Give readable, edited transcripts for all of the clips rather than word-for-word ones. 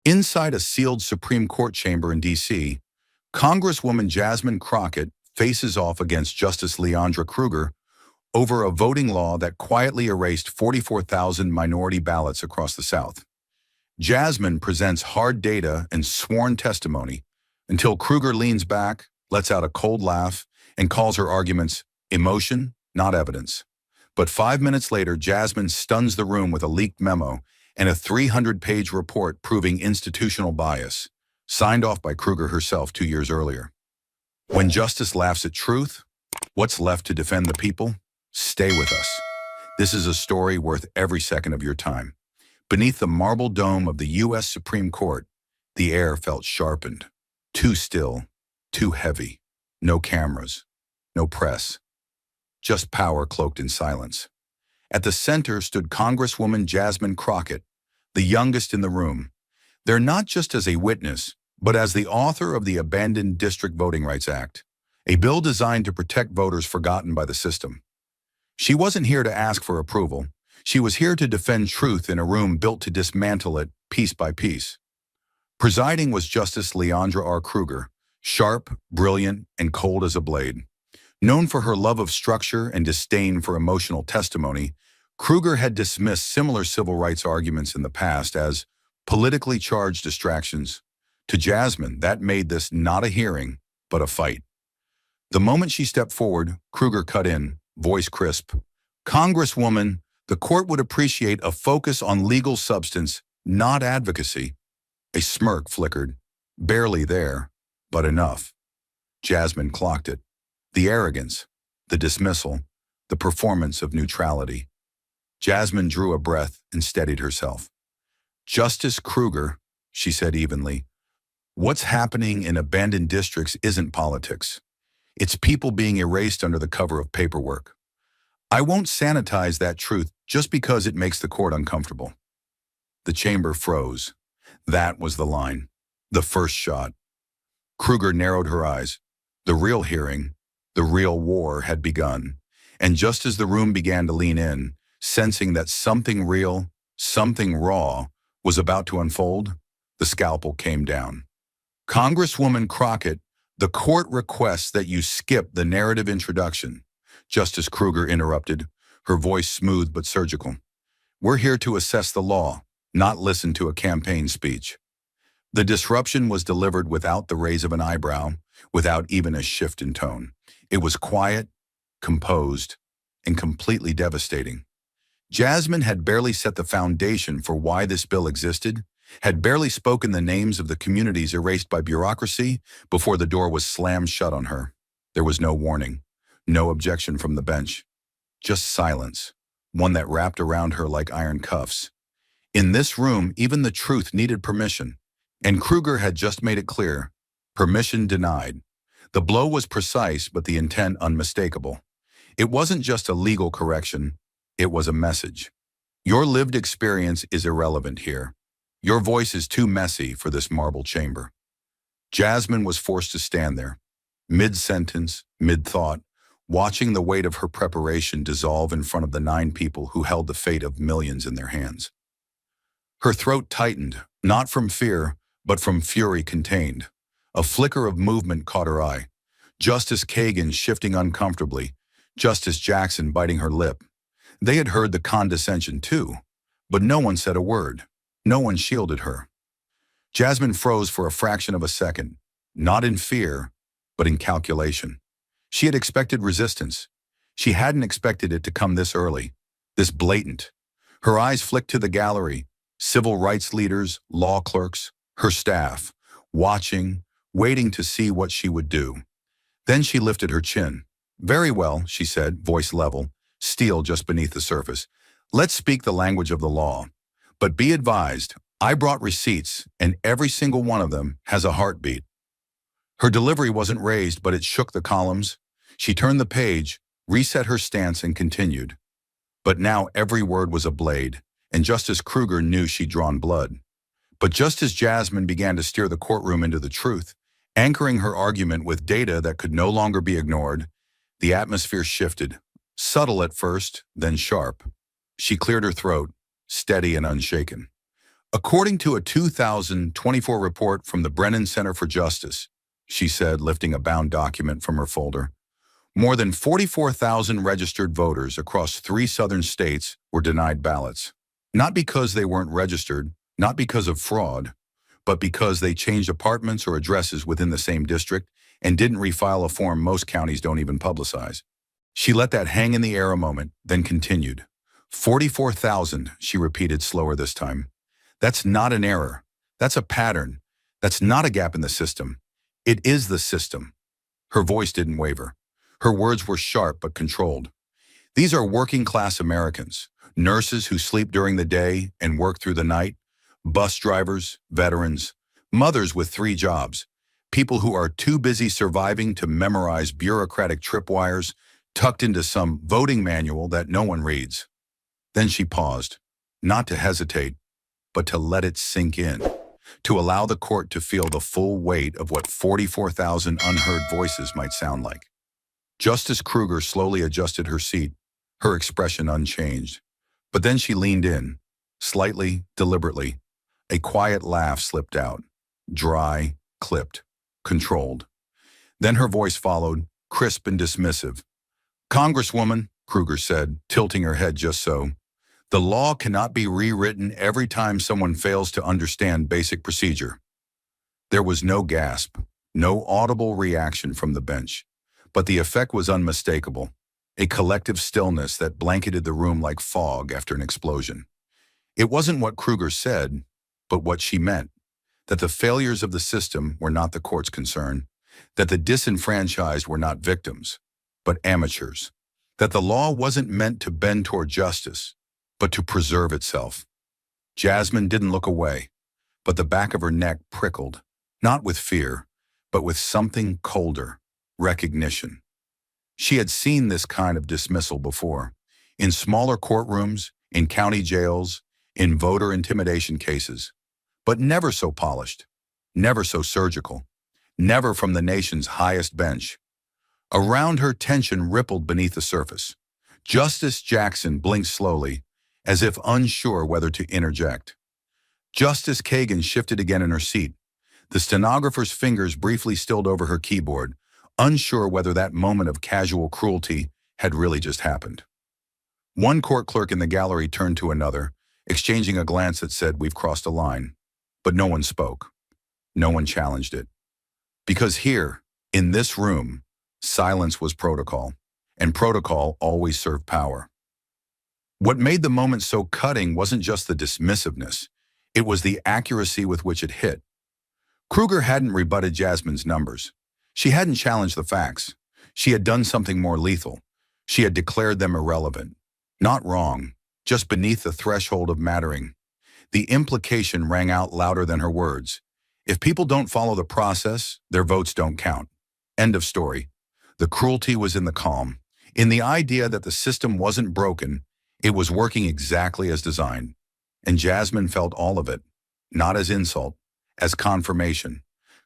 Inside a sealed Supreme Court chamber in D.C., Congresswoman Jasmine Crockett faces off against Justice Leandra Kruger over a voting law that quietly erased 44,000 minority ballots across the South. Jasmine presents hard data and sworn testimony until Kruger leans back, lets out a cold laugh, and calls her arguments emotion, not evidence. But 5 minutes later, Jasmine stuns the room with a leaked memo and a 300-page report proving institutional bias, signed off by Kruger herself 2 years earlier. When justice laughs at truth, what's left to defend the people? Stay with us. This is a story worth every second of your time. Beneath the marble dome of the U.S. Supreme Court, the air felt sharpened. Too still, too heavy. No cameras, no press. Just power cloaked in silence. At the center stood Congresswoman Jasmine Crockett, the youngest in the room, there not just as a witness, but as the author of the Abandoned District Voting Rights Act, a bill designed to protect voters forgotten by the system. She wasn't here to ask for approval. She was here to defend truth in a room built to dismantle it piece by piece. Presiding was Justice Leandra R. Kruger, sharp, brilliant, and cold as a blade. Known for her love of structure and disdain for emotional testimony, Kruger had dismissed similar civil rights arguments in the past as politically charged distractions. To Jasmine, that made this not a hearing, but a fight. The moment she stepped forward, Kruger cut in, voice crisp. Congresswoman, the court would appreciate a focus on legal substance, not advocacy. A smirk flickered. Barely there, but enough. Jasmine clocked it. The arrogance, the dismissal, the performance of neutrality. Jasmine drew a breath and steadied herself. Justice Kruger, she said evenly, what's happening in abandoned districts isn't politics. It's people being erased under the cover of paperwork. I won't sanitize that truth just because it makes the court uncomfortable. The chamber froze. That was the line. The first shot. Kruger narrowed her eyes. The real hearing, the real war had begun. And just as the room began to lean in, sensing that something real, something raw, was about to unfold, the scalpel came down. Congresswoman Crockett, the court requests that you skip the narrative introduction. Justice Kruger interrupted, her voice smooth but surgical. We're here to assess the law, not listen to a campaign speech. The disruption was delivered without the raise of an eyebrow, without even a shift in tone. It was quiet, composed, and completely devastating. Jasmine had barely set the foundation for why this bill existed, had barely spoken the names of the communities erased by bureaucracy before the door was slammed shut on her. There was no warning, no objection from the bench, just silence, one that wrapped around her like iron cuffs. In this room, even the truth needed permission, and Kruger had just made it clear, permission denied. The blow was precise, but the intent unmistakable. It wasn't just a legal correction, it was a message. Your lived experience is irrelevant here. Your voice is too messy for this marble chamber. Jasmine was forced to stand there, mid-sentence, mid-thought, watching the weight of her preparation dissolve in front of the 9 people who held the fate of millions in their hands. Her throat tightened, not from fear, but from fury contained. A flicker of movement caught her eye. Justice Kagan shifting uncomfortably, Justice Jackson biting her lip. They had heard the condescension too, but no one said a word. No one shielded her. Jasmine froze for a fraction of a second, not in fear, but in calculation. She had expected resistance. She hadn't expected it to come this early, this blatant. Her eyes flicked to the gallery, civil rights leaders, law clerks, her staff, watching, waiting to see what she would do. Then she lifted her chin. Very well, she said, voice level, steel just beneath the surface. Let's speak the language of the law. But be advised, I brought receipts, and every single one of them has a heartbeat. Her delivery wasn't raised, but it shook the columns. She turned the page, reset her stance, and continued. But now every word was a blade, and Justice Kruger knew she'd drawn blood. But just as Jasmine began to steer the courtroom into the truth, anchoring her argument with data that could no longer be ignored, the atmosphere shifted, subtle at first, then sharp. She cleared her throat, steady and unshaken. According to a 2024 report from the Brennan Center for Justice, she said, lifting a bound document from her folder, more than 44,000 registered voters across 3 southern states were denied ballots. Not because they weren't registered, not because of fraud, but because they changed apartments or addresses within the same district and didn't refile a form most counties don't even publicize. She let that hang in the air a moment, then continued. 44,000, she repeated slower this time. That's not an error. That's a pattern. That's not a gap in the system. It is the system. Her voice didn't waver. Her words were sharp but controlled. These are working-class Americans, nurses who sleep during the day and work through the night, bus drivers, veterans, mothers with 3 jobs, people who are too busy surviving to memorize bureaucratic tripwires tucked into some voting manual that no one reads. Then she paused, not to hesitate, but to let it sink in, to allow the court to feel the full weight of what 44,000 unheard voices might sound like. Justice Kruger slowly adjusted her seat, her expression unchanged. But then she leaned in, slightly, deliberately. A quiet laugh slipped out, dry, clipped, controlled. Then her voice followed, crisp and dismissive. Congresswoman, Kruger said, tilting her head just so, the law cannot be rewritten every time someone fails to understand basic procedure. There was no gasp, no audible reaction from the bench, but the effect was unmistakable, a collective stillness that blanketed the room like fog after an explosion. It wasn't what Kruger said, but what she meant, that the failures of the system were not the court's concern, that the disenfranchised were not victims, but amateurs, that the law wasn't meant to bend toward justice, but to preserve itself. Jasmine didn't look away, but the back of her neck prickled, not with fear, but with something colder, recognition. She had seen this kind of dismissal before, in smaller courtrooms, in county jails, in voter intimidation cases, but never so polished, never so surgical, never from the nation's highest bench. Around her, tension rippled beneath the surface. Justice Jackson blinked slowly, as if unsure whether to interject. Justice Kagan shifted again in her seat. The stenographer's fingers briefly stilled over her keyboard, unsure whether that moment of casual cruelty had really just happened. One court clerk in the gallery turned to another, exchanging a glance that said, "We've crossed a line." But no one spoke. No one challenged it. Because here, in this room, silence was protocol, and protocol always served power. What made the moment so cutting wasn't just the dismissiveness, it was the accuracy with which it hit. Kruger hadn't rebutted Jasmine's numbers. She hadn't challenged the facts. She had done something more lethal. She had declared them irrelevant. Not wrong, just beneath the threshold of mattering. The implication rang out louder than her words. If people don't follow the process, their votes don't count. End of story. The cruelty was in the calm, in the idea that the system wasn't broken, it was working exactly as designed. And Jasmine felt all of it, not as insult, as confirmation.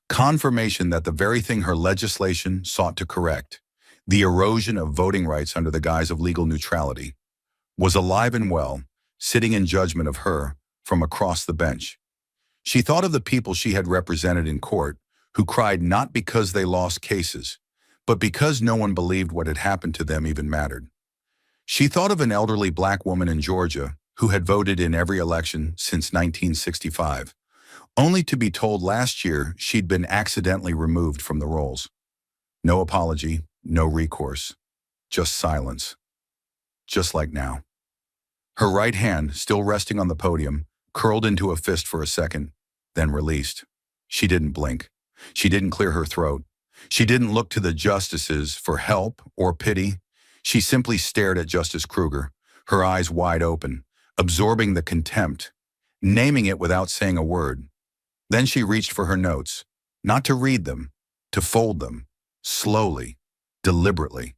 Confirmation that the very thing her legislation sought to correct, the erosion of voting rights under the guise of legal neutrality, was alive and well, sitting in judgment of her from across the bench. She thought of the people she had represented in court who cried not because they lost cases, but because no one believed what had happened to them even mattered. She thought of an elderly black woman in Georgia who had voted in every election since 1965, only to be told last year she'd been accidentally removed from the rolls. No apology, no recourse, just silence. Just like now. Her right hand, still resting on the podium, curled into a fist for a second, then released. She didn't blink. She didn't clear her throat. She didn't look to the justices for help or pity. She simply stared at Justice Kruger, her eyes wide open, absorbing the contempt, naming it without saying a word. Then she reached for her notes, not to read them, to fold them, slowly, deliberately,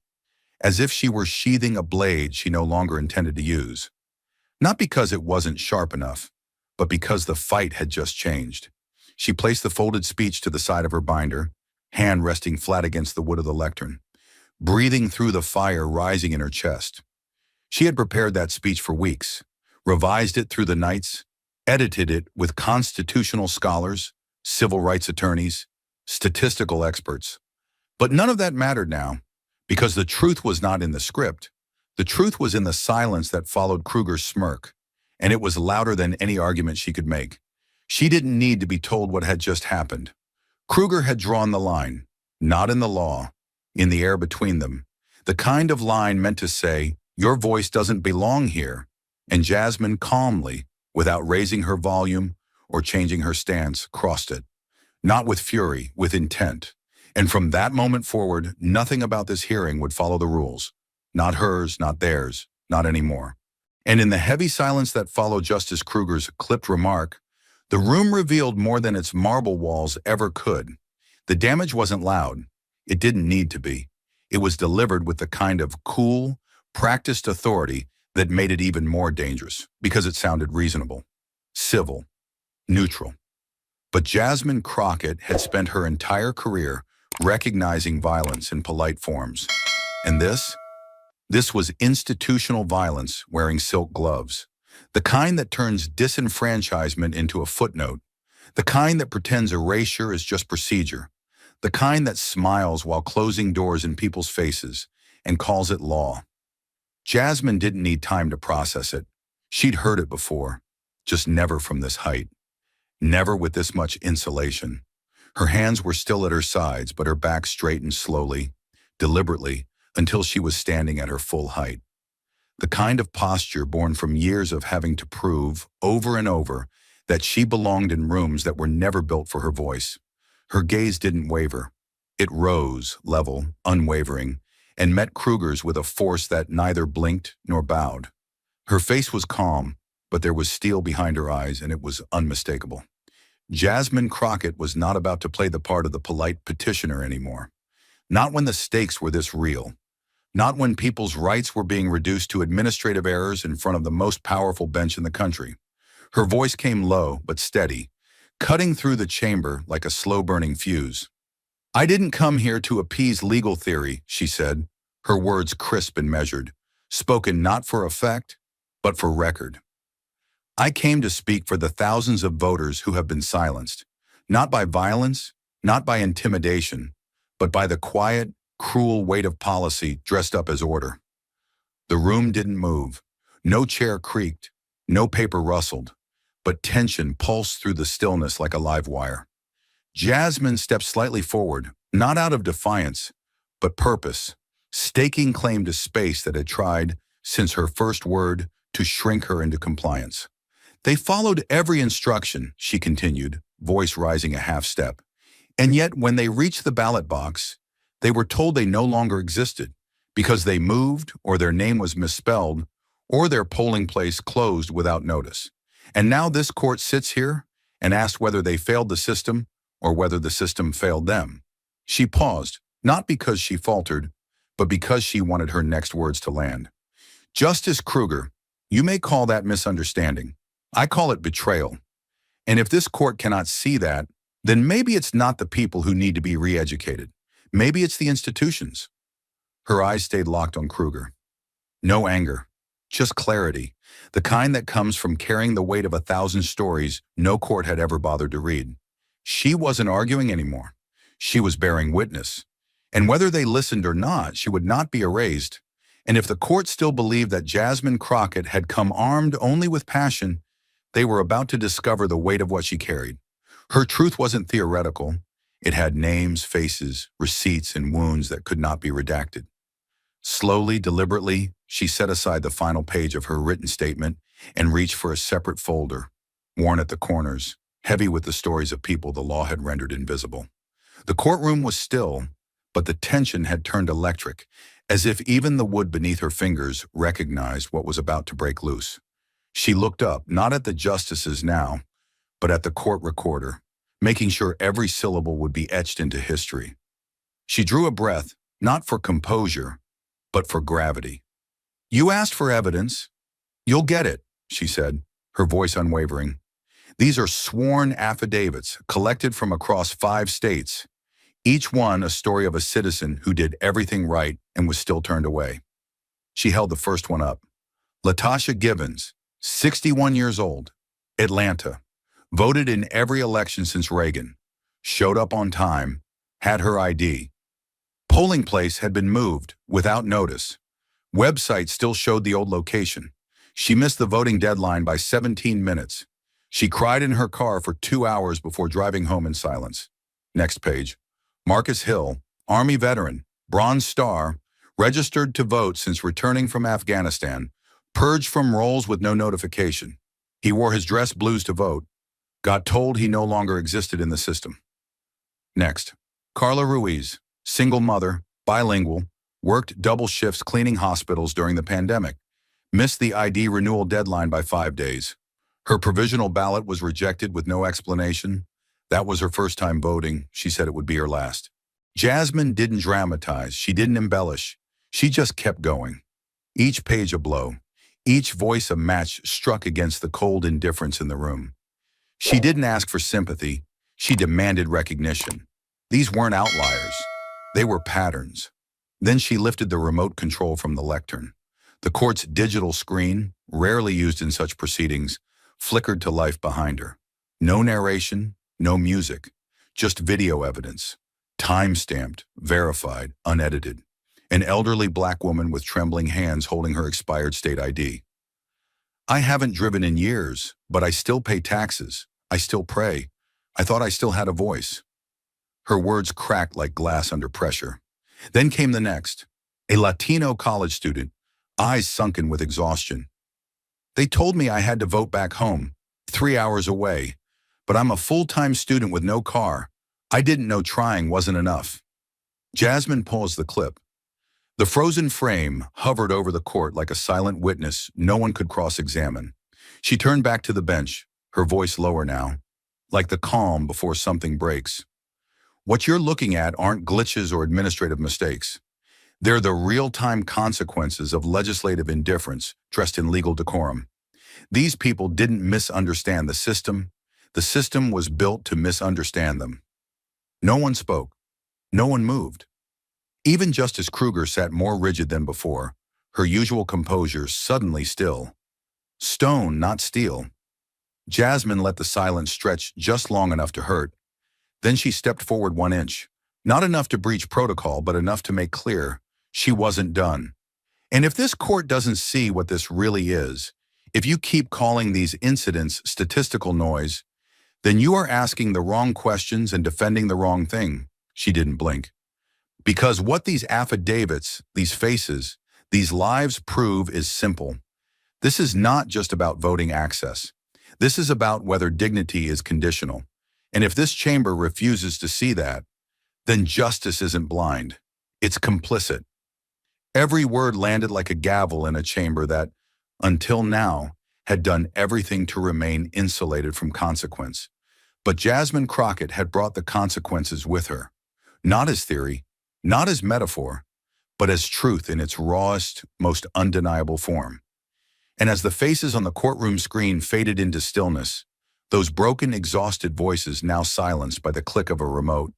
as if she were sheathing a blade she no longer intended to use. Not because it wasn't sharp enough, but because the fight had just changed. She placed the folded speech to the side of her binder, hand resting flat against the wood of the lectern, breathing through the fire rising in her chest. She had prepared that speech for weeks, revised it through the nights, edited it with constitutional scholars, civil rights attorneys, statistical experts. But none of that mattered now, because the truth was not in the script. The truth was in the silence that followed Kruger's smirk, and it was louder than any argument she could make. She didn't need to be told what had just happened. Kruger had drawn the line, not in the law, in the air between them, the kind of line meant to say, "Your voice doesn't belong here," and Jasmine calmly, without raising her volume or changing her stance, crossed it. Not with fury, with intent. And from that moment forward, nothing about this hearing would follow the rules. Not hers, not theirs, not anymore. And in the heavy silence that followed Justice Kruger's clipped remark, the room revealed more than its marble walls ever could. The damage wasn't loud. It didn't need to be. It was delivered with the kind of cool, practiced authority that made it even more dangerous, because it sounded reasonable, civil, neutral. But Jasmine Crockett had spent her entire career recognizing violence in polite forms. And this was institutional violence wearing silk gloves. The kind that turns disenfranchisement into a footnote. The kind that pretends erasure is just procedure. The kind that smiles while closing doors in people's faces and calls it law. Jasmine didn't need time to process it. She'd heard it before, just never from this height. Never with this much insulation. Her hands were still at her sides, but her back straightened slowly, deliberately, until she was standing at her full height. The kind of posture born from years of having to prove, over and over, that she belonged in rooms that were never built for her voice. Her gaze didn't waver. It rose, level, unwavering, and met Kruger's with a force that neither blinked nor bowed. Her face was calm, but there was steel behind her eyes, and it was unmistakable. Jasmine Crockett was not about to play the part of the polite petitioner anymore. Not when the stakes were this real. Not when people's rights were being reduced to administrative errors in front of the most powerful bench in the country. Her voice came low but steady, cutting through the chamber like a slow-burning fuse. "I didn't come here to appease legal theory," she said, her words crisp and measured, spoken not for effect, but for record. "I came to speak for the thousands of voters who have been silenced, not by violence, not by intimidation, but by the quiet, cruel weight of policy dressed up as order." The room didn't move. No chair creaked, no paper rustled, but tension pulsed through the stillness like a live wire. Jasmine stepped slightly forward, not out of defiance, but purpose, staking claim to space that had tried, since her first word, to shrink her into compliance. "They followed every instruction," she continued, voice rising a half step. "And yet, when they reached the ballot box, they were told they no longer existed because they moved, or their name was misspelled, or their polling place closed without notice. And now this court sits here and asks whether they failed the system or whether the system failed them." She paused, not because she faltered, but because she wanted her next words to land. "Justice Kruger, you may call that misunderstanding. I call it betrayal. And if this court cannot see that, then maybe it's not the people who need to be re-educated. Maybe it's the institutions." Her eyes stayed locked on Kruger. No anger, just clarity, the kind that comes from carrying the weight of 1,000 stories no court had ever bothered to read. She wasn't arguing anymore. She was bearing witness. And whether they listened or not, she would not be erased. And if the court still believed that Jasmine Crockett had come armed only with passion, they were about to discover the weight of what she carried. Her truth wasn't theoretical. It had names, faces, receipts, and wounds that could not be redacted. Slowly, deliberately, she set aside the final page of her written statement and reached for a separate folder, worn at the corners, heavy with the stories of people the law had rendered invisible. The courtroom was still, but the tension had turned electric, as if even the wood beneath her fingers recognized what was about to break loose. She looked up, not at the justices now, but at the court recorder, making sure every syllable would be etched into history. She drew a breath, not for composure, but for gravity. "You asked for evidence. You'll get it," she said, her voice unwavering. "These are sworn affidavits collected from across 5 states, each one a story of a citizen who did everything right and was still turned away." She held the first one up. "Latasha Gibbons, 61 years old, Atlanta. Voted in every election since Reagan. Showed up on time. Had her ID. Polling place had been moved without notice. Website still showed the old location. She missed the voting deadline by 17 minutes. She cried in her car for 2 hours before driving home in silence. Next page. Marcus Hill, Army veteran, Bronze Star, registered to vote since returning from Afghanistan, purged from rolls with no notification. He wore his dress blues to vote, got told he no longer existed in the system. Next. Carla Ruiz, single mother, bilingual, worked double shifts cleaning hospitals during the pandemic, missed the ID renewal deadline by 5 days. Her provisional ballot was rejected with no explanation. That was her first time voting. She said it would be her last. Jasmine didn't dramatize. She didn't embellish. She just kept going. Each page a blow. Each voice a match struck against the cold indifference in the room. She didn't ask for sympathy. She demanded recognition. These weren't outliers. They were patterns. Then she lifted the remote control from the lectern. The court's digital screen, rarely used in such proceedings, flickered to life behind her. No narration, no music, just video evidence. Time-stamped, verified, unedited. An elderly black woman with trembling hands holding her expired state ID. I haven't driven in years, but I still pay taxes. I still pray. I thought I still had a voice. Her words cracked like glass under pressure. Then came the next. A Latino college student, eyes sunken with exhaustion. They told me I had to vote back home, 3 hours away, but I'm a full-time student with no car. I didn't know trying wasn't enough. Jasmine paused the clip. The frozen frame hovered over the court like a silent witness no one could cross-examine. She turned back to the bench, her voice lower now, like the calm before something breaks. What you're looking at aren't glitches or administrative mistakes. They're the real-time consequences of legislative indifference dressed in legal decorum. These people didn't misunderstand the system. The system was built to misunderstand them. No one spoke. No one moved. Even Justice Kruger sat more rigid than before, her usual composure suddenly still. Stone, not steel. Jasmine let the silence stretch just long enough to hurt. Then she stepped forward 1 inch. Not enough to breach protocol, but enough to make clear she wasn't done. And if this court doesn't see what this really is, if you keep calling these incidents statistical noise, then you are asking the wrong questions and defending the wrong thing. She didn't blink. Because what these affidavits, these faces, these lives prove is simple. This is not just about voting access. This is about whether dignity is conditional. And if this chamber refuses to see that, then justice isn't blind. It's complicit. Every word landed like a gavel in a chamber that, until now, had done everything to remain insulated from consequence. But Jasmine Crockett had brought the consequences with her. Not as theory, not as metaphor, but as truth in its rawest, most undeniable form. And as the faces on the courtroom screen faded into stillness, those broken, exhausted voices now silenced by the click of a remote,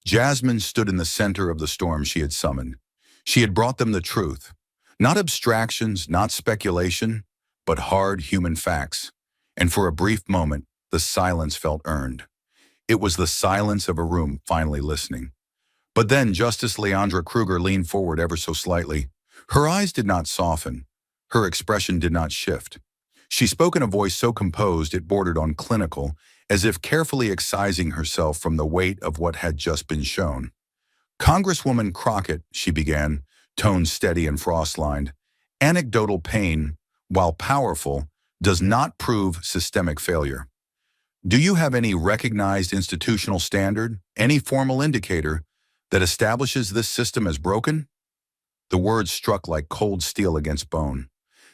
Jasmine stood in the center of the storm she had summoned. She had brought them the truth. Not abstractions, not speculation, but hard human facts. And for a brief moment, the silence felt earned. It was the silence of a room finally listening. But then Justice Leandra Kruger leaned forward ever so slightly. Her eyes did not soften. Her expression did not shift. She spoke in a voice so composed it bordered on clinical, as if carefully excising herself from the weight of what had just been shown. Congresswoman Crockett, she began, tone steady and frost-lined, anecdotal pain, while powerful, does not prove systemic failure. Do you have any recognized institutional standard, any formal indicator that establishes this system as broken? The words struck like cold steel against bone.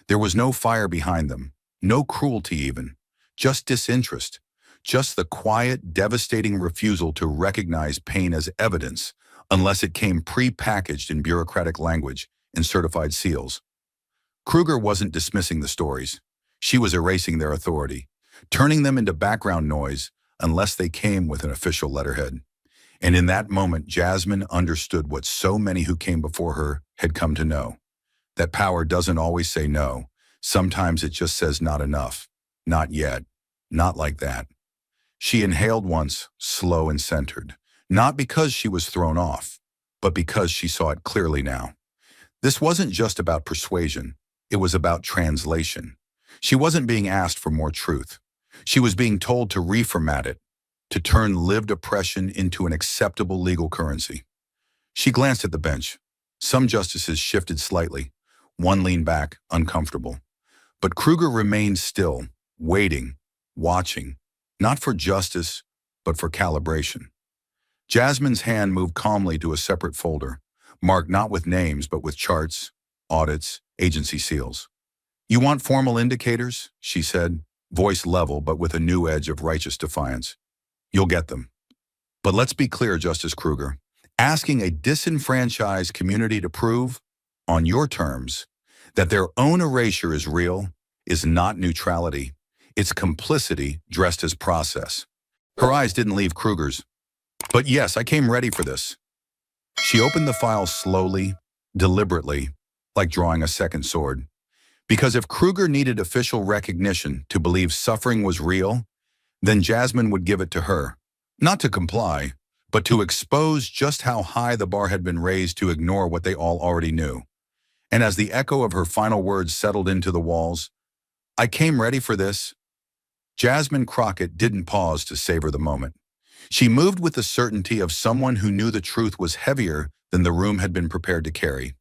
There was no fire behind them, no cruelty even, just disinterest, just the quiet, devastating refusal to recognize pain as evidence unless it came pre-packaged in bureaucratic language and certified seals. Kruger wasn't dismissing the stories. She was erasing their authority, turning them into background noise unless they came with an official letterhead. And in that moment, Jasmine understood what so many who came before her had come to know. That power doesn't always say no. Sometimes it just says not enough, not yet. Not like that. She inhaled once, slow and centered, not because she was thrown off, but because she saw it clearly now. This wasn't just about persuasion, it was about translation. She wasn't being asked for more truth. She was being told to reformat it, to turn lived oppression into an acceptable legal currency. She glanced at the bench. Some justices shifted slightly. One leaned back, uncomfortable. But Kruger remained still, waiting, watching, not for justice, but for calibration. Jasmine's hand moved calmly to a separate folder, marked not with names but with charts, audits, agency seals. "You want formal indicators?" she said, voice level but with a new edge of righteous defiance. "You'll get them. But let's be clear, Justice Kruger. Asking a disenfranchised community to prove, on your terms, that their own erasure is real is not neutrality. It's complicity dressed as process." Her eyes didn't leave Kruger's. "But yes, I came ready for this." She opened the file slowly, deliberately, like drawing a second sword. Because if Kruger needed official recognition to believe suffering was real, then Jasmine would give it to her. Not to comply, but to expose just how high the bar had been raised to ignore what they all already knew. And as the echo of her final words settled into the walls, "I came ready for this," Jasmine Crockett didn't pause to savor the moment. She moved with the certainty of someone who knew the truth was heavier than the room had been prepared to carry.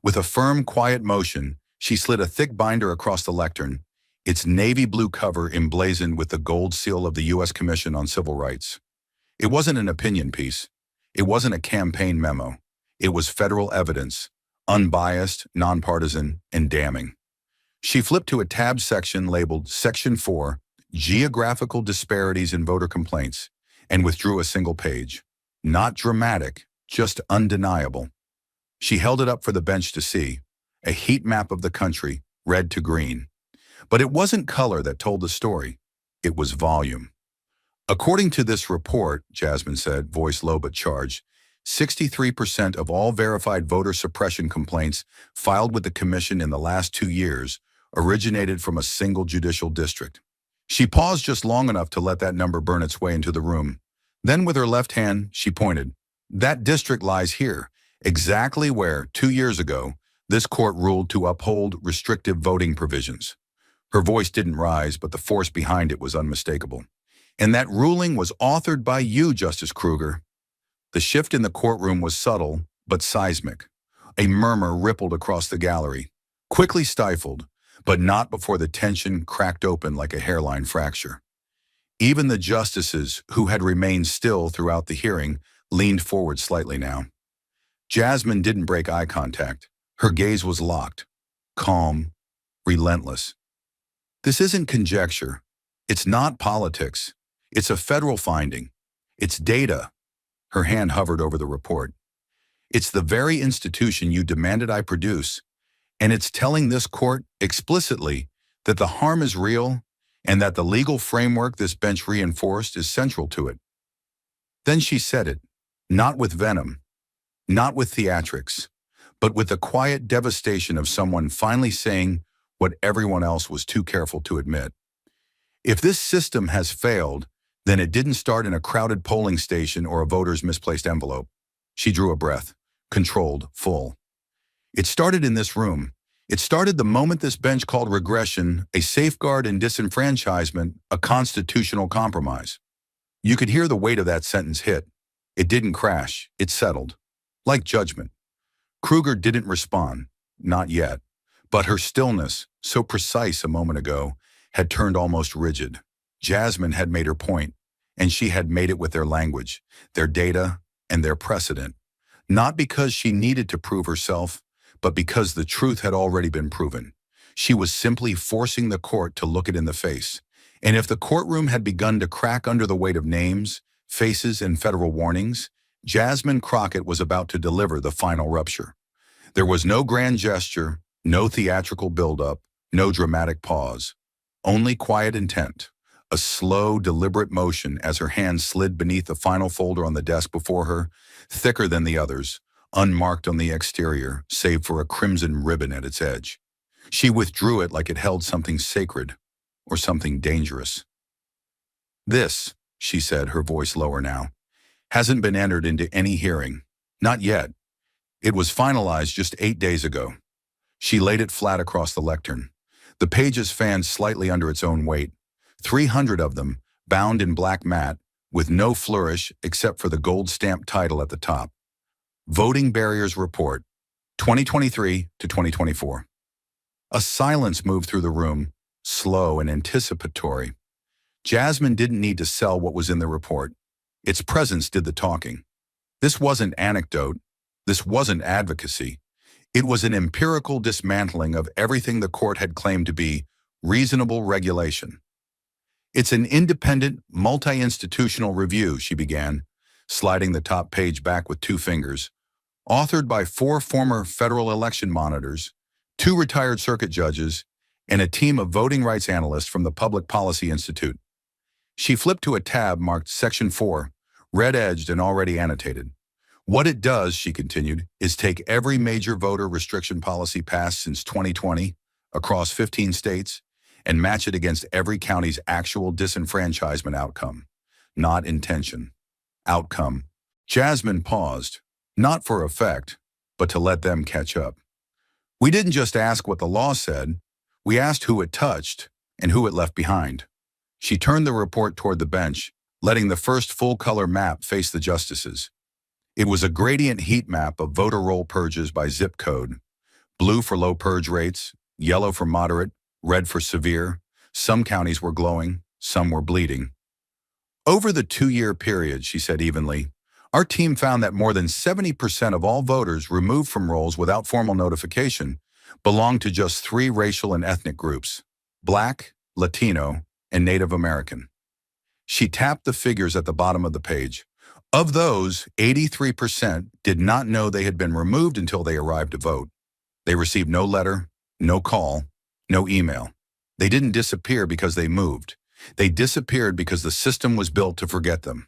With a firm, quiet motion, she slid a thick binder across the lectern, its navy blue cover emblazoned with the gold seal of the U.S. Commission on Civil Rights. It wasn't an opinion piece. It wasn't a campaign memo. It was federal evidence, unbiased, nonpartisan, and damning. She flipped to a tab section labeled Section 4, Geographical Disparities in Voter Complaints, and withdrew a single page. Not dramatic, just undeniable. She held it up for the bench to see, a heat map of the country, red to green. But it wasn't color that told the story. It was volume. "According to this report," Jasmine said, voice low but charged, 63% of all verified voter suppression complaints filed with the commission in the last 2 years originated from a single judicial district. She paused just long enough to let that number burn its way into the room. Then with her left hand, she pointed. "That district lies here, exactly where, 2 years ago, this court ruled to uphold restrictive voting provisions." Her voice didn't rise, but the force behind it was unmistakable. "And that ruling was authored by you, Justice Kruger." The shift in the courtroom was subtle, but seismic. A murmur rippled across the gallery, quickly stifled, but not before the tension cracked open like a hairline fracture. Even the justices, who had remained still throughout the hearing, leaned forward slightly now. Jasmine didn't break eye contact. Her gaze was locked, calm, relentless. "This isn't conjecture. It's not politics. It's a federal finding. It's data." Her hand hovered over the report. "It's the very institution you demanded I produce, and it's telling this court explicitly that the harm is real and that the legal framework this bench reinforced is central to it." Then she said it, not with venom, not with theatrics, but with the quiet devastation of someone finally saying what everyone else was too careful to admit. "If this system has failed, then it didn't start in a crowded polling station or a voter's misplaced envelope." She drew a breath, controlled, full. "It started in this room. It started the moment this bench called regression a safeguard and disenfranchisement a constitutional compromise." You could hear the weight of that sentence hit. It didn't crash, it settled. Like judgment. Kruger didn't respond, not yet. But her stillness, so precise a moment ago, had turned almost rigid. Jasmine had made her point, and she had made it with their language, their data, and their precedent. Not because she needed to prove herself, but because the truth had already been proven. She was simply forcing the court to look it in the face. And if the courtroom had begun to crack under the weight of names, faces, and federal warnings, Jasmine Crockett was about to deliver the final rupture. There was no grand gesture, no theatrical buildup, no dramatic pause. Only quiet intent, a slow, deliberate motion as her hand slid beneath the final folder on the desk before her, thicker than the others, unmarked on the exterior, save for a crimson ribbon at its edge. She withdrew it like it held something sacred or something dangerous. This, she said, her voice lower now, hasn't been entered into any hearing. Not yet. It was finalized just 8 days ago. She laid it flat across the lectern. The pages fanned slightly under its own weight, 300 of them, bound in black matte, with no flourish except for the gold-stamped title at the top. Voting Barriers Report, 2023 to 2024. A silence moved through the room, slow and anticipatory. Jasmine didn't need to sell what was in the report. Its presence did the talking. This wasn't anecdote. This wasn't advocacy. It was an empirical dismantling of everything the court had claimed to be reasonable regulation. It's an independent, multi-institutional review, she began, sliding the top page back with 2 fingers, authored by 4 former federal election monitors, 2 retired circuit judges, and a team of voting rights analysts from the Public Policy Institute. She flipped to a tab marked Section 4, red-edged and already annotated. What it does, she continued, is take every major voter restriction policy passed since 2020 across 15 states and match it against every county's actual disenfranchisement outcome. Not intention. Outcome. Jasmine paused, not for effect, but to let them catch up. We didn't just ask what the law said, we asked who it touched and who it left behind. She turned the report toward the bench, letting the first full-color map face the justices. It was a gradient heat map of voter roll purges by zip code. Blue for low purge rates, yellow for moderate, red for severe. Some counties were glowing, some were bleeding. Over the 2-year period, she said evenly, our team found that more than 70% of all voters removed from rolls without formal notification belonged to just 3 racial and ethnic groups: Black, Latino, and Native American. She tapped the figures at the bottom of the page. Of those, 83% did not know they had been removed until they arrived to vote. They received no letter, no call, no email. They didn't disappear because they moved. They disappeared because the system was built to forget them.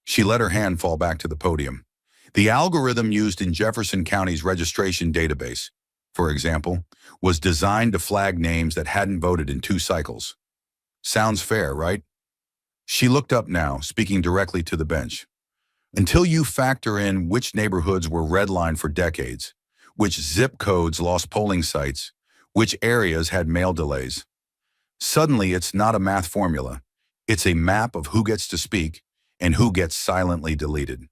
She let her hand fall back to the podium. The algorithm used in Jefferson County's registration database, for example, was designed to flag names that hadn't voted in 2 cycles. Sounds fair, right? She looked up now, speaking directly to the bench. Until you factor in which neighborhoods were redlined for decades, which zip codes lost polling sites, which areas had mail delays. Suddenly, it's not a math formula. It's a map of who gets to speak and who gets silently deleted.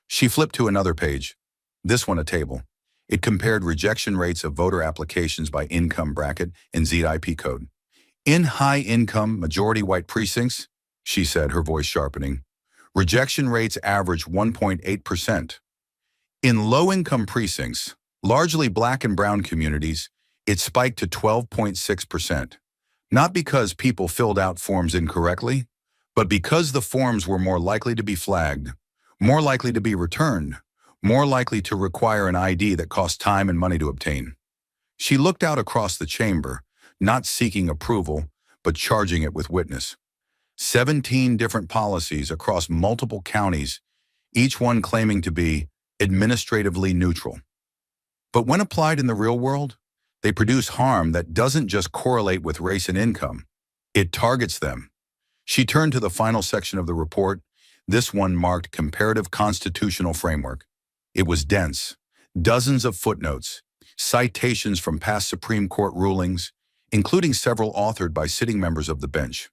She flipped to another page, this one a table. It compared rejection rates of voter applications by income bracket and ZIP code. In high-income, majority-white precincts, she said, her voice sharpening, rejection rates averaged 1.8%. In low-income precincts, largely Black and brown communities, it spiked to 12.6%. Not because people filled out forms incorrectly, but because the forms were more likely to be flagged, more likely to be returned, more likely to require an ID that cost time and money to obtain. She looked out across the chamber, not seeking approval, but charging it with witness. 17 different policies across multiple counties, each one claiming to be administratively neutral. But when applied in the real world, they produce harm that doesn't just correlate with race and income. It targets them. She turned to the final section of the report. This one marked Comparative Constitutional Framework. It was dense, dozens of footnotes, citations from past Supreme Court rulings, including several authored by sitting members of the bench.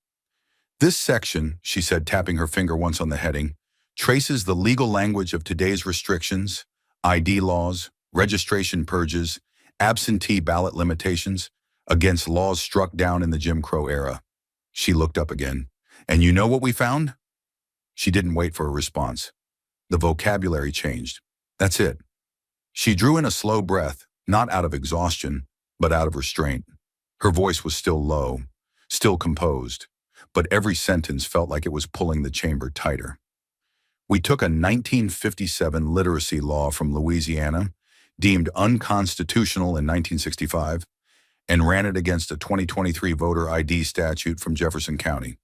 This section, she said, tapping her finger once on the heading, traces the legal language of today's restrictions, ID laws, registration purges, absentee ballot limitations against laws struck down in the Jim Crow era. She looked up again. And you know what we found? She didn't wait for a response. The vocabulary changed. That's it. She drew in a slow breath, not out of exhaustion, but out of restraint. Her voice was still low, still composed, but every sentence felt like it was pulling the chamber tighter. We took a 1957 literacy law from Louisiana, deemed unconstitutional in 1965, and ran it against a 2023 voter ID statute from Jefferson County.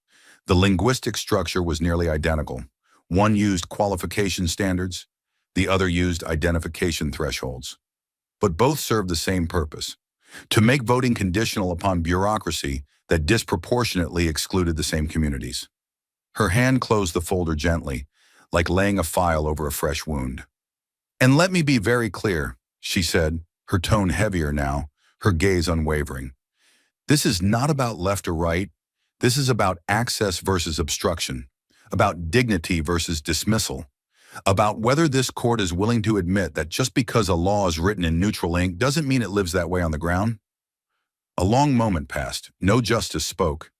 The linguistic structure was nearly identical. One used qualification standards, the other used identification thresholds. But both served the same purpose: to make voting conditional upon bureaucracy that disproportionately excluded the same communities. Her hand closed the folder gently, like laying a file over a fresh wound. "And let me be very clear," she said, her tone heavier now, her gaze unwavering. "This is not about left or right. This is about access versus obstruction, about dignity versus dismissal, about whether this court is willing to admit that just because a law is written in neutral ink doesn't mean it lives that way on the ground." A long moment passed. No justice spoke.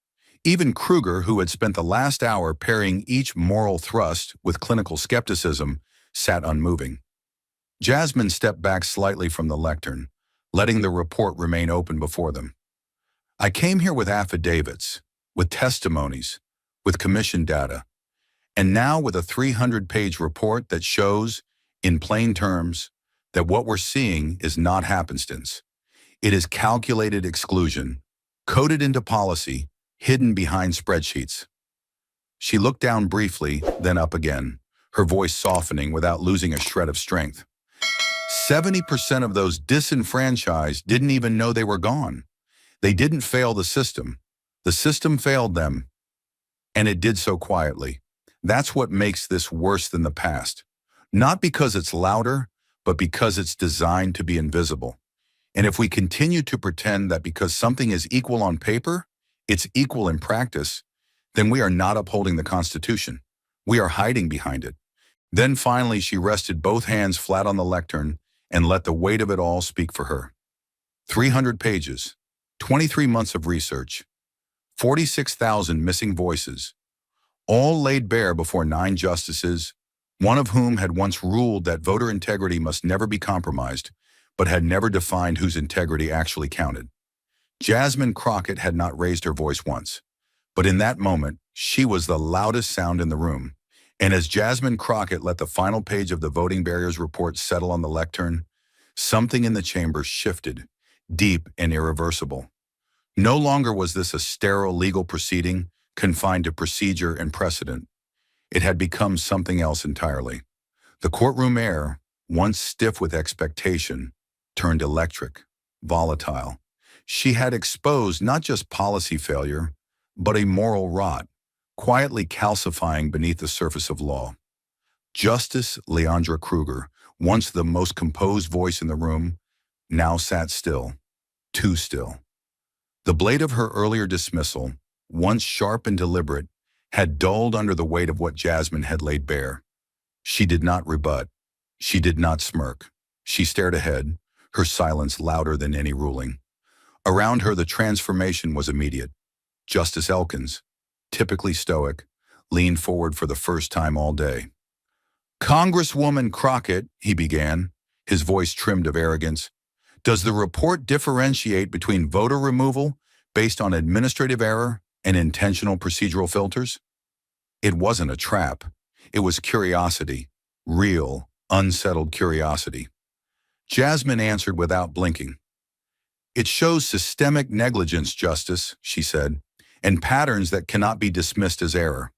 Even Kruger, who had spent the last hour parrying each moral thrust with clinical skepticism, sat unmoving. Jasmine stepped back slightly from the lectern, letting the report remain open before them. "I came here with affidavits, with testimonies, with commission data, and now with a 300-page report that shows, in plain terms, that what we're seeing is not happenstance. It is calculated exclusion, coded into policy, hidden behind spreadsheets." She looked down briefly, then up again, her voice softening without losing a shred of strength. 70% of those disenfranchised didn't even know they were gone. They didn't fail the system. The system failed them, and it did so quietly. That's what makes this worse than the past. Not because it's louder, but because it's designed to be invisible. And if we continue to pretend that because something is equal on paper, it's equal in practice, then we are not upholding the Constitution. We are hiding behind it. Then finally she rested both hands flat on the lectern and let the weight of it all speak for her. 300 pages, 23 months of research, 46,000 missing voices, all laid bare before 9 justices, one of whom had once ruled that voter integrity must never be compromised, but had never defined whose integrity actually counted. Jasmine Crockett had not raised her voice once, but in that moment, she was the loudest sound in the room. And as Jasmine Crockett let the final page of the voting barriers report settle on the lectern, something in the chamber shifted, deep and irreversible. No longer was this a sterile legal proceeding confined to procedure and precedent. It had become something else entirely. The courtroom air, once stiff with expectation, turned electric, volatile. She had exposed not just policy failure, but a moral rot, quietly calcifying beneath the surface of law. Justice Leandra Kruger, once the most composed voice in the room, now sat still, too still. The blade of her earlier dismissal, once sharp and deliberate, had dulled under the weight of what Jasmine had laid bare. She did not rebut. She did not smirk. She stared ahead, her silence louder than any ruling. Around her, the transformation was immediate. Justice Elkins, typically stoic, leaned forward for the first time all day. "Congresswoman Crockett," he began, his voice trimmed of arrogance, "does the report differentiate between voter removal based on administrative error and intentional procedural filters?" It wasn't a trap. It was curiosity, real, unsettled curiosity. Jasmine answered without blinking. "It shows systemic negligence, Justice," she said, "and patterns that cannot be dismissed as error.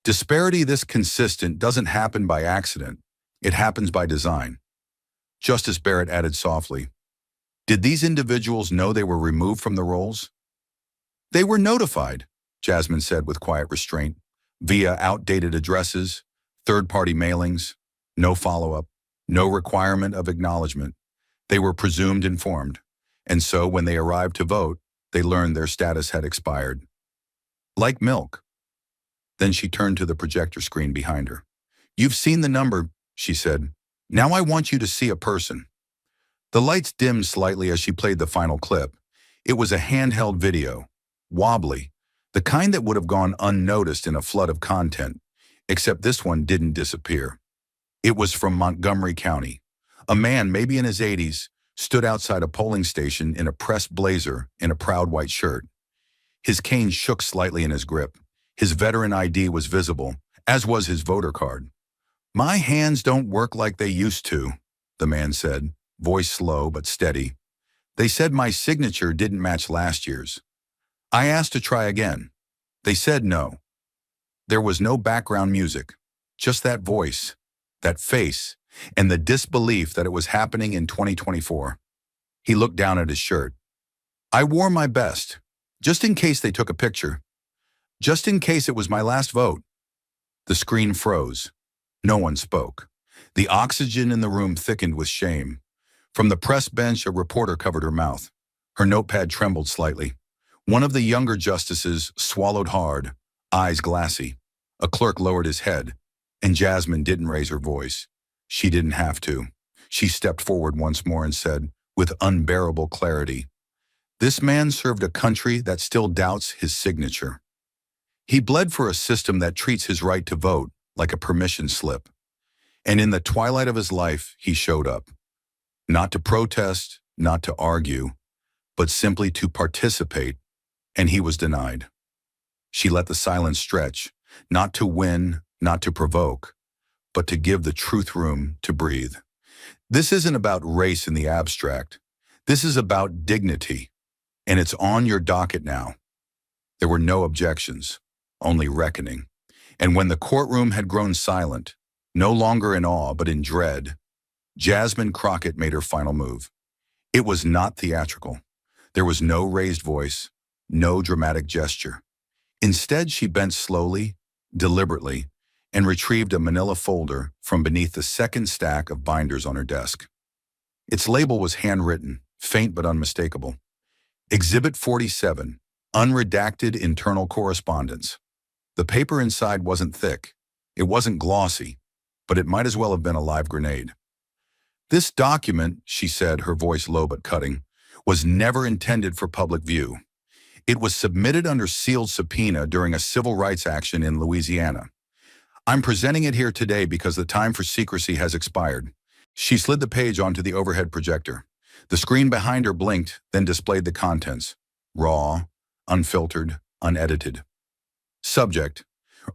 Disparity this consistent doesn't happen by accident. It happens by design." Justice Barrett added softly, "Did these individuals know they were removed from the rolls?" "They were notified," Jasmine said with quiet restraint, "via outdated addresses, third-party mailings, no follow-up, no requirement of acknowledgement. They were presumed informed, and so when they arrived to vote, they learned their status had expired. Like milk." Then she turned to the projector screen behind her. "You've seen the number," she said. "Now I want you to see a person." The lights dimmed slightly as she played the final clip. It was a handheld video, wobbly, the kind that would have gone unnoticed in a flood of content, except this one didn't disappear. It was from Montgomery County. A man, maybe in his 80s, stood outside a polling station in a pressed blazer and a proud white shirt. His cane shook slightly in his grip. His veteran ID was visible, as was his voter card. "My hands don't work like they used to," the man said, voice slow but steady. "They said my signature didn't match last year's. I asked to try again. They said no." There was no background music, just that voice, that face, and the disbelief that it was happening in 2024. He looked down at his shirt. "I wore my best, just in case they took a picture." Just in case it was my last vote. The screen froze. No one spoke. The oxygen in the room thickened with shame. From the press bench, a reporter covered her mouth. Her notepad trembled slightly. One of the younger justices swallowed hard, eyes glassy. A clerk lowered his head, and Jasmine didn't raise her voice. She didn't have to. She stepped forward once more and said, with unbearable clarity, "This man served a country that still doubts his signature. He bled for a system that treats his right to vote like a permission slip. And in the twilight of his life, he showed up. Not to protest, not to argue, but simply to participate, and he was denied." She let the silence stretch, not to win, not to provoke, but to give the truth room to breathe. This isn't about race in the abstract. This is about dignity, and it's on your docket now. There were no objections, only reckoning. And when the courtroom had grown silent, no longer in awe but in dread, Jasmine Crockett made her final move. It was not theatrical. There was no raised voice, no dramatic gesture. Instead, she bent slowly, deliberately, and retrieved a manila folder from beneath the second stack of binders on her desk. Its label was handwritten, faint but unmistakable. Exhibit 47, Unredacted Internal Correspondence. The paper inside wasn't thick. It wasn't glossy, but it might as well have been a live grenade. "This document," she said, her voice low but cutting, "was never intended for public view. It was submitted under sealed subpoena during a civil rights action in Louisiana. I'm presenting it here today because the time for secrecy has expired." She slid the page onto the overhead projector. The screen behind her blinked, then displayed the contents. Raw, unfiltered, unedited. Subject: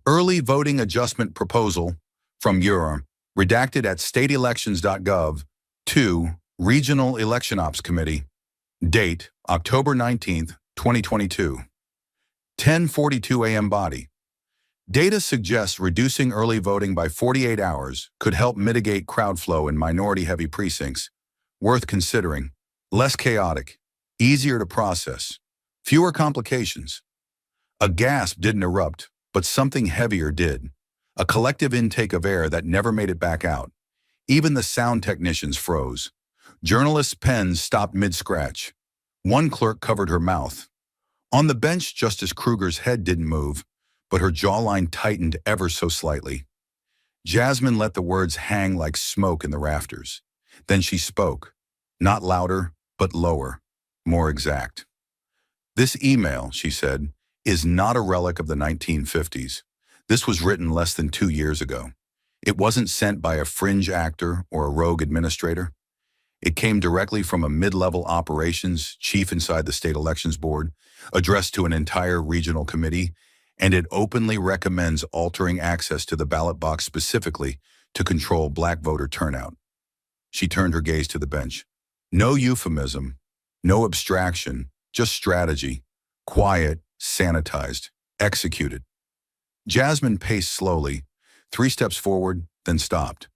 Early Voting Adjustment Proposal from Euro, redacted at stateelections.gov, to Regional Election Ops Committee. Date: October 19th, 2022. 10:42 a.m. Body: Data suggests reducing early voting by 48 hours could help mitigate crowd flow in minority-heavy precincts. Worth considering. Less chaotic, easier to process, fewer complications. A gasp didn't erupt, but something heavier did. A collective intake of air that never made it back out. Even the sound technicians froze. Journalists' pens stopped mid-scratch. One clerk covered her mouth. On the bench, Justice Kruger's head didn't move, but her jawline tightened ever so slightly. Jasmine let the words hang like smoke in the rafters. Then she spoke, not louder, but lower, more exact. "This email," she said, "is not a relic of the 1950s. This was written less than 2 years ago. It wasn't sent by a fringe actor or a rogue administrator. It came directly from a mid-level operations chief inside the State Elections Board, addressed to an entire regional committee, and it openly recommends altering access to the ballot box specifically to control black voter turnout." She turned her gaze to the bench. No euphemism, no abstraction, just strategy. Quiet, sanitized, executed. Jasmine paced slowly, 3 steps forward, then stopped.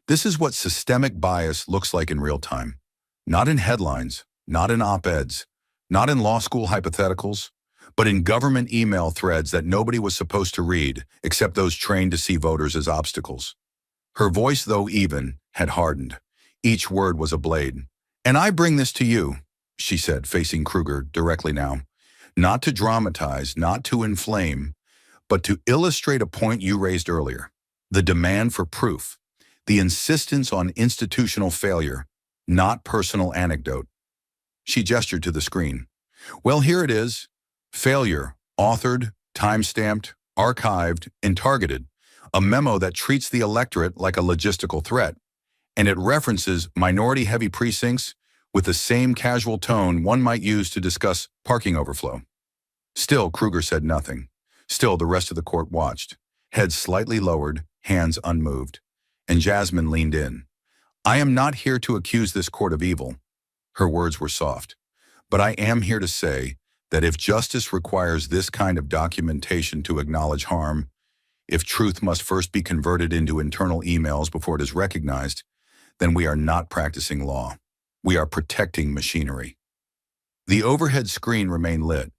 This is what systemic bias looks like in real time. Not in headlines, not in op-eds, not in law school hypotheticals, but in government email threads that nobody was supposed to read except those trained to see voters as obstacles. Her voice, though even, had hardened. Each word was a blade. "And I bring this to you," she said, facing Kruger directly now, "not to dramatize, not to inflame, but to illustrate a point you raised earlier. The demand for proof, the insistence on institutional failure, not personal anecdote." She gestured to the screen. "Well, here it is. Failure, authored, time-stamped, archived, and targeted. A memo that treats the electorate like a logistical threat. And it references minority-heavy precincts with the same casual tone one might use to discuss parking overflow." Still, Kruger said nothing. Still, the rest of the court watched, heads slightly lowered, hands unmoved. And Jasmine leaned in. "I am not here to accuse this court of evil." Her words were soft. "But I am here to say that if justice requires this kind of documentation to acknowledge harm, if truth must first be converted into internal emails before it is recognized, then we are not practicing law. We are protecting machinery." The overhead screen remained lit.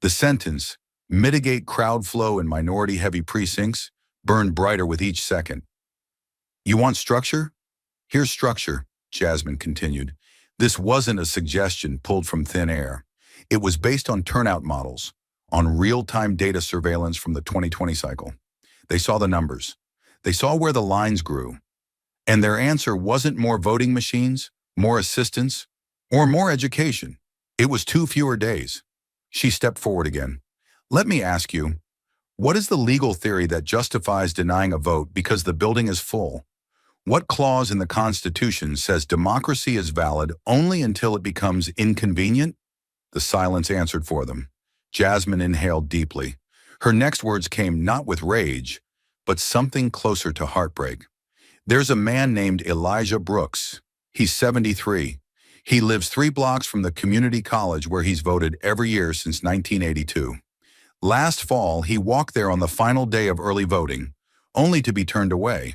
The sentence, mitigate crowd flow in minority-heavy precincts, burn brighter with each second. You want structure? Here's structure, Jasmine continued. This wasn't a suggestion pulled from thin air. It was based on turnout models, on real-time data surveillance from the 2020 cycle. They saw the numbers. They saw where the lines grew. And their answer wasn't more voting machines, more assistance, or more education. It was 2 fewer days. She stepped forward again. Let me ask you, what is the legal theory that justifies denying a vote because the building is full? What clause in the Constitution says democracy is valid only until it becomes inconvenient? The silence answered for them. Jasmine inhaled deeply. Her next words came not with rage, but something closer to heartbreak. There's a man named Elijah Brooks. He's 73. He lives 3 blocks from the community college where he's voted every year since 1982. Last fall, he walked there on the final day of early voting, only to be turned away,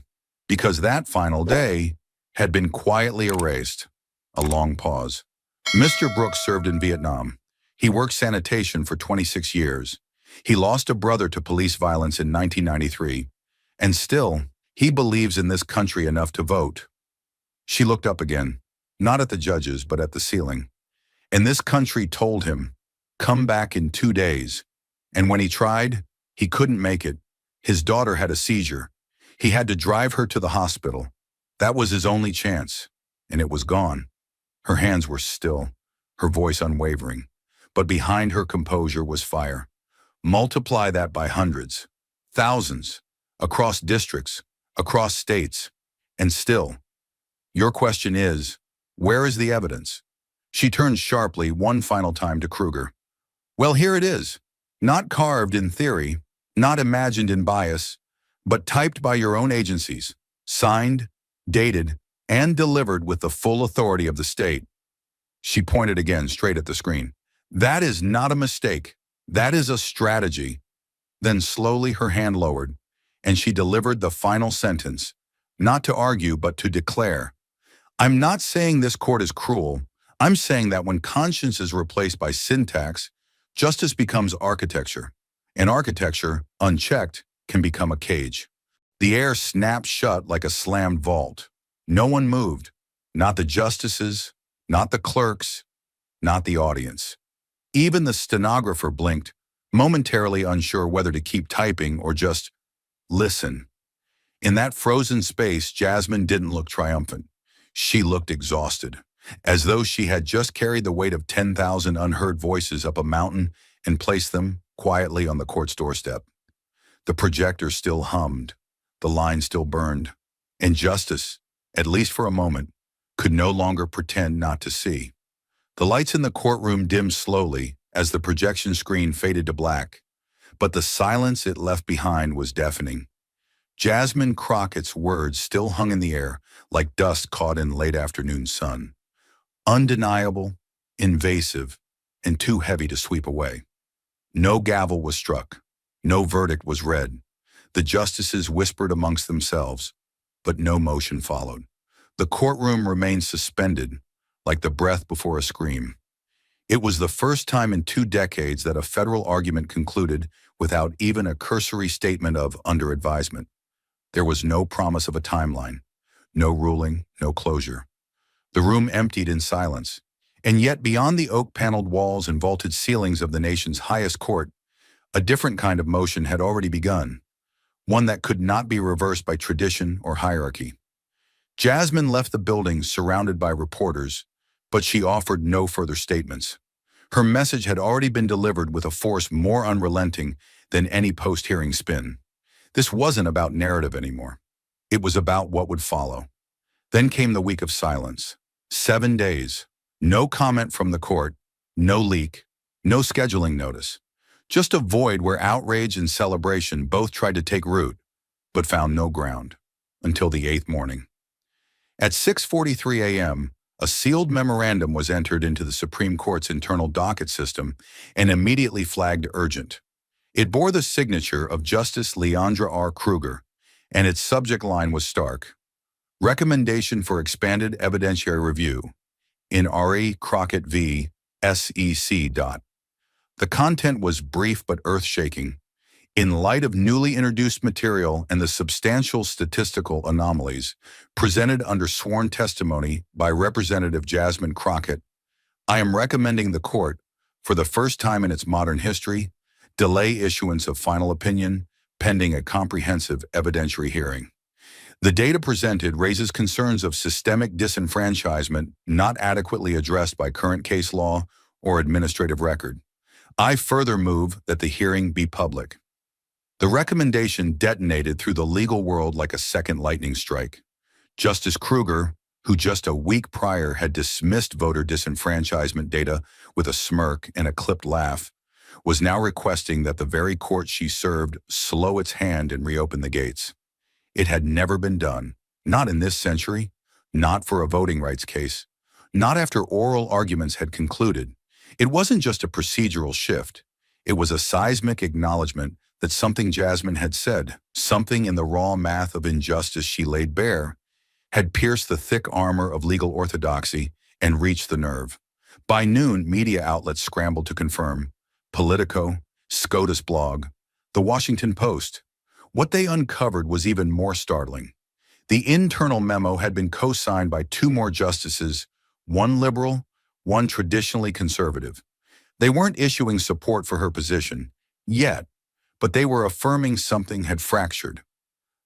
because that final day had been quietly erased. A long pause. Mr. Brooks served in Vietnam. He worked sanitation for 26 years. He lost a brother to police violence in 1993. And still, he believes in this country enough to vote. She looked up again, not at the judges, but at the ceiling. And this country told him, come back in 2 days. And when he tried, he couldn't make it. His daughter had a seizure. He had to drive her to the hospital. That was his only chance, and it was gone. Her hands were still, her voice unwavering, but behind her composure was fire. Multiply that by hundreds, thousands, across districts, across states, and still. Your question is, where is the evidence? She turned sharply one final time to Kruger. Well, here it is. Not carved in theory, not imagined in bias, but typed by your own agencies, signed, dated, and delivered with the full authority of the state. She pointed again straight at the screen. That is not a mistake. That is a strategy. Then slowly her hand lowered, and she delivered the final sentence, not to argue but to declare. I'm not saying this court is cruel. I'm saying that when conscience is replaced by syntax, justice becomes architecture. And architecture, unchecked, can become a cage. The air snapped shut like a slammed vault. No one moved. Not the justices, not the clerks, not the audience. Even the stenographer blinked, momentarily unsure whether to keep typing or just listen. In that frozen space, Jasmine didn't look triumphant. She looked exhausted, as though she had just carried the weight of 10,000 unheard voices up a mountain and placed them quietly on the court's doorstep. The projector still hummed, the line still burned, and justice, at least for a moment, could no longer pretend not to see. The lights in the courtroom dimmed slowly as the projection screen faded to black, but the silence it left behind was deafening. Jasmine Crockett's words still hung in the air like dust caught in late afternoon sun. Undeniable, invasive, and too heavy to sweep away. No gavel was struck. No verdict was read. The justices whispered amongst themselves, but no motion followed. The courtroom remained suspended, like the breath before a scream. It was the first time in 2 decades that a federal argument concluded without even a cursory statement of under advisement. There was no promise of a timeline, no ruling, no closure. The room emptied in silence, and yet beyond the oak-paneled walls and vaulted ceilings of the nation's highest court, a different kind of motion had already begun, one that could not be reversed by tradition or hierarchy. Jasmine left the building surrounded by reporters, but she offered no further statements. Her message had already been delivered with a force more unrelenting than any post-hearing spin. This wasn't about narrative anymore. It was about what would follow. Then came the week of silence. 7 days. No comment from the court, no leak, no scheduling notice. Just a void where outrage and celebration both tried to take root, but found no ground, until the 8th morning. At 6:43 a.m., a sealed memorandum was entered into the Supreme Court's internal docket system and immediately flagged urgent. It bore the signature of Justice Leandra R. Kruger, and its subject line was stark. Recommendation for expanded evidentiary review in R.E. Crockett v. SEC. The content was brief but earth-shaking. In light of newly introduced material and the substantial statistical anomalies presented under sworn testimony by Representative Jasmine Crockett, I am recommending the court, for the first time in its modern history, delay issuance of final opinion pending a comprehensive evidentiary hearing. The data presented raises concerns of systemic disenfranchisement not adequately addressed by current case law or administrative record. I further move that the hearing be public. The recommendation detonated through the legal world like a second lightning strike. Justice Kruger, who just a week prior had dismissed voter disenfranchisement data with a smirk and a clipped laugh, was now requesting that the very court she served slow its hand and reopen the gates. It had never been done, not in this century, not for a voting rights case, not after oral arguments had concluded. It wasn't just a procedural shift. It was a seismic acknowledgement that something Jasmine had said, something in the raw math of injustice she laid bare, had pierced the thick armor of legal orthodoxy and reached the nerve. By noon, media outlets scrambled to confirm. Politico, SCOTUS blog, The Washington Post. What they uncovered was even more startling. The internal memo had been co-signed by two more justices, one liberal, one traditionally conservative. They weren't issuing support for her position, yet, but they were affirming something had fractured.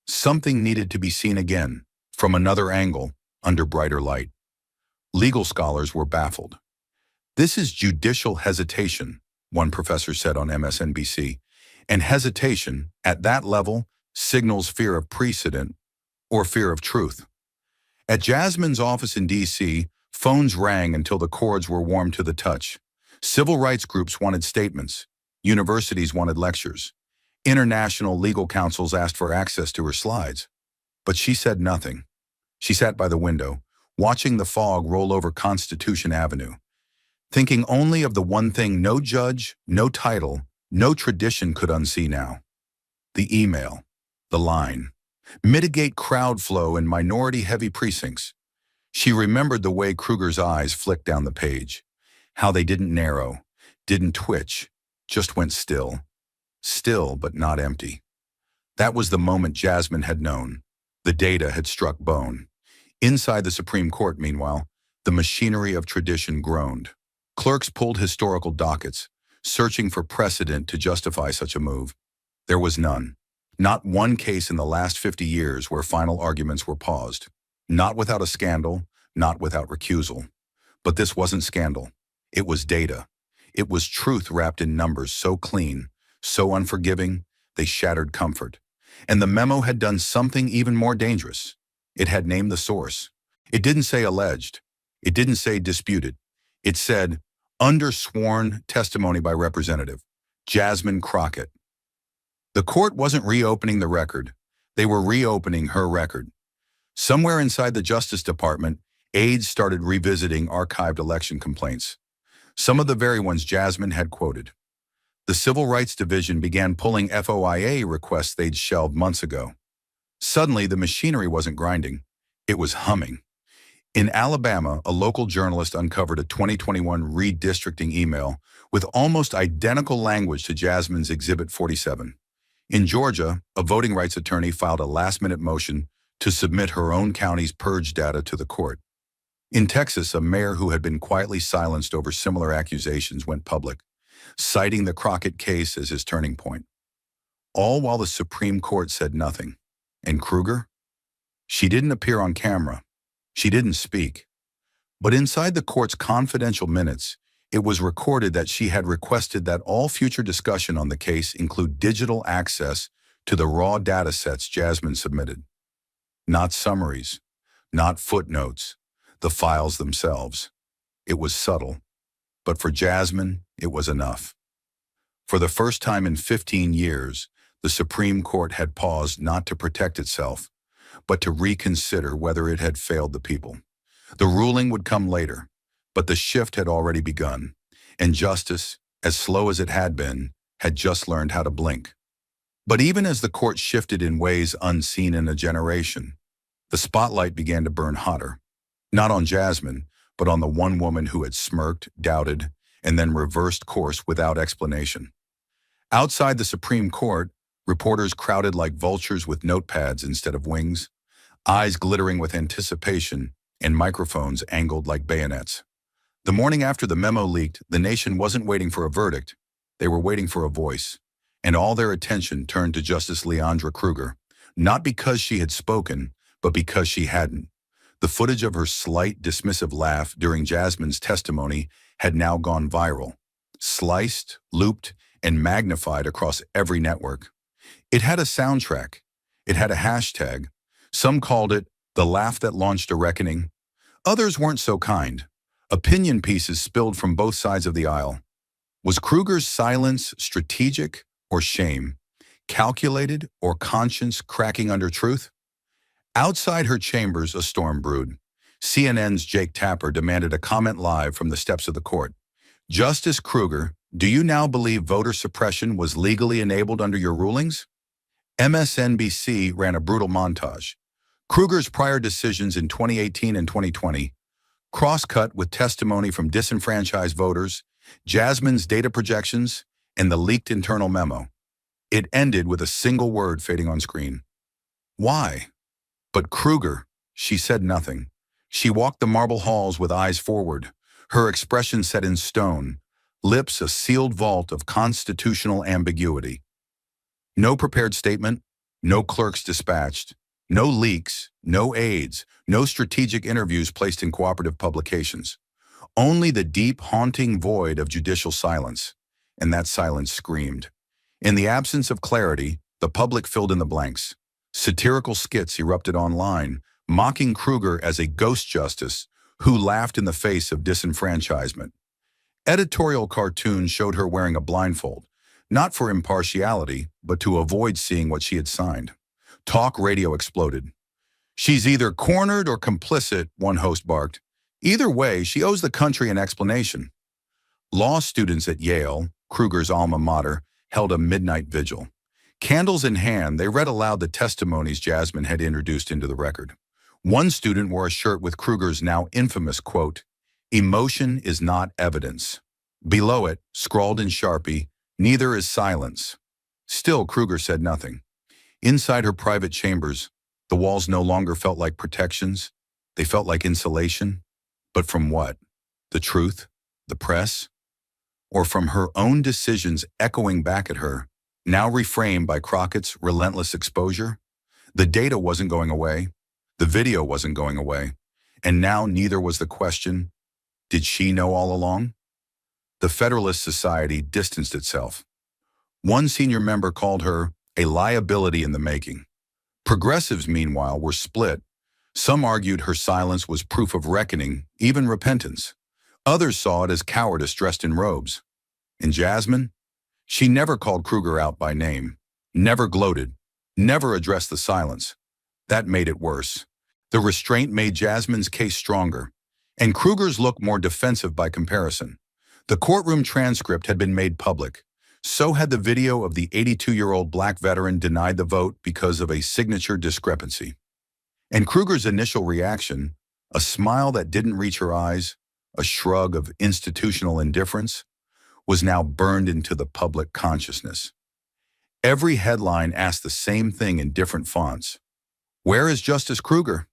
Something needed to be seen again, from another angle, under brighter light. Legal scholars were baffled. This is judicial hesitation, one professor said on MSNBC, and hesitation, at that level, signals fear of precedent or fear of truth. At Jasmine's office in D.C., phones rang until the cords were warm to the touch. Civil rights groups wanted statements. Universities wanted lectures. International legal councils asked for access to her slides. But she said nothing. She sat by the window, watching the fog roll over Constitution Avenue, thinking only of the one thing no judge, no title, no tradition could unsee now. The email, the line, mitigate crowd flow in minority-heavy precincts. She remembered the way Kruger's eyes flicked down the page, how they didn't narrow, didn't twitch, just went still. Still, but not empty. That was the moment Jasmine had known. The data had struck bone. Inside the Supreme Court, meanwhile, the machinery of tradition groaned. Clerks pulled historical dockets, searching for precedent to justify such a move. There was none. Not one case in the last 50 years where final arguments were paused. Not without a scandal, not without recusal. But this wasn't scandal. It was data. It was truth wrapped in numbers so clean, so unforgiving, they shattered comfort. And the memo had done something even more dangerous. It had named the source. It didn't say alleged. It didn't say disputed. It said, under sworn testimony by Representative Jasmine Crockett. The court wasn't reopening the record. They were reopening her record. Somewhere inside the Justice Department, aides started revisiting archived election complaints. Some of the very ones Jasmine had quoted. The Civil Rights Division began pulling FOIA requests they'd shelved months ago. Suddenly, the machinery wasn't grinding. It was humming. In Alabama, a local journalist uncovered a 2021 redistricting email with almost identical language to Jasmine's Exhibit 47. In Georgia, a voting rights attorney filed a last-minute motion to submit her own county's purge data to the court. In Texas, a mayor who had been quietly silenced over similar accusations went public, citing the Crockett case as his turning point. All while the Supreme Court said nothing. And Kruger? She didn't appear on camera. She didn't speak. But inside the court's confidential minutes, it was recorded that she had requested that all future discussion on the case include digital access to the raw data sets Jasmine submitted. Not summaries, not footnotes, the files themselves. It was subtle. But for Jasmine, it was enough. For the first time in 15 years, the Supreme Court had paused not to protect itself, but to reconsider whether it had failed the people. The ruling would come later, but the shift had already begun, and justice, as slow as it had been, had just learned how to blink. But even as the court shifted in ways unseen in a generation, the spotlight began to burn hotter, not on Jasmine, but on the one woman who had smirked, doubted, and then reversed course without explanation. Outside the Supreme Court, reporters crowded like vultures with notepads instead of wings, eyes glittering with anticipation, and microphones angled like bayonets. The morning after the memo leaked, the nation wasn't waiting for a verdict. They were waiting for a voice. And all their attention turned to Justice Leandra Kruger, not because she had spoken, but because she hadn't. The footage of her slight, dismissive laugh during Jasmine's testimony had now gone viral, sliced, looped, and magnified across every network. It had a soundtrack. It had a hashtag. Some called it the laugh that launched a reckoning. Others weren't so kind. Opinion pieces spilled from both sides of the aisle. Was Kruger's silence strategic or shame? Calculated or conscience cracking under truth? Outside her chambers, a storm brewed. CNN's Jake Tapper demanded a comment live from the steps of the court. Justice Kruger, do you now believe voter suppression was legally enabled under your rulings? MSNBC ran a brutal montage. Kruger's prior decisions in 2018 and 2020, cross-cut with testimony from disenfranchised voters, Jasmine's data projections, and the leaked internal memo. It ended with a single word fading on screen. Why? But Kruger, she said nothing. She walked the marble halls with eyes forward, her expression set in stone, lips a sealed vault of constitutional ambiguity. No prepared statement, no clerks dispatched, no leaks, no aides, no strategic interviews placed in cooperative publications. Only the deep, haunting void of judicial silence. And that silence screamed. In the absence of clarity, the public filled in the blanks. Satirical skits erupted online, mocking Kruger as a ghost justice who laughed in the face of disenfranchisement. Editorial cartoons showed her wearing a blindfold, not for impartiality, but to avoid seeing what she had signed. Talk radio exploded. She's either cornered or complicit, one host barked. Either way, she owes the country an explanation. Law students at Yale, Kruger's alma mater, held a midnight vigil. Candles in hand, they read aloud the testimonies Jasmine had introduced into the record. One student wore a shirt with Kruger's now infamous quote, "Emotion is not evidence." Below it, scrawled in Sharpie, "Neither is silence." Still, Kruger said nothing. Inside her private chambers, the walls no longer felt like protections. They felt like insulation. But from what? The truth? The press? Or from her own decisions echoing back at her, now reframed by Crockett's relentless exposure? The data wasn't going away. The video wasn't going away. And now neither was the question, did she know all along? The Federalist Society distanced itself. One senior member called her a liability in the making. Progressives, meanwhile, were split. Some argued her silence was proof of reckoning, even repentance. Others saw it as cowardice dressed in robes. And Jasmine? She never called Kruger out by name, never gloated, never addressed the silence. That made it worse. The restraint made Jasmine's case stronger, and Kruger's looked more defensive by comparison. The courtroom transcript had been made public. So had the video of the 82-year-old black veteran denied the vote because of a signature discrepancy. And Kruger's initial reaction, a smile that didn't reach her eyes, a shrug of institutional indifference, was now burned into the public consciousness. Every headline asked the same thing in different fonts. Where is Justice Kruger?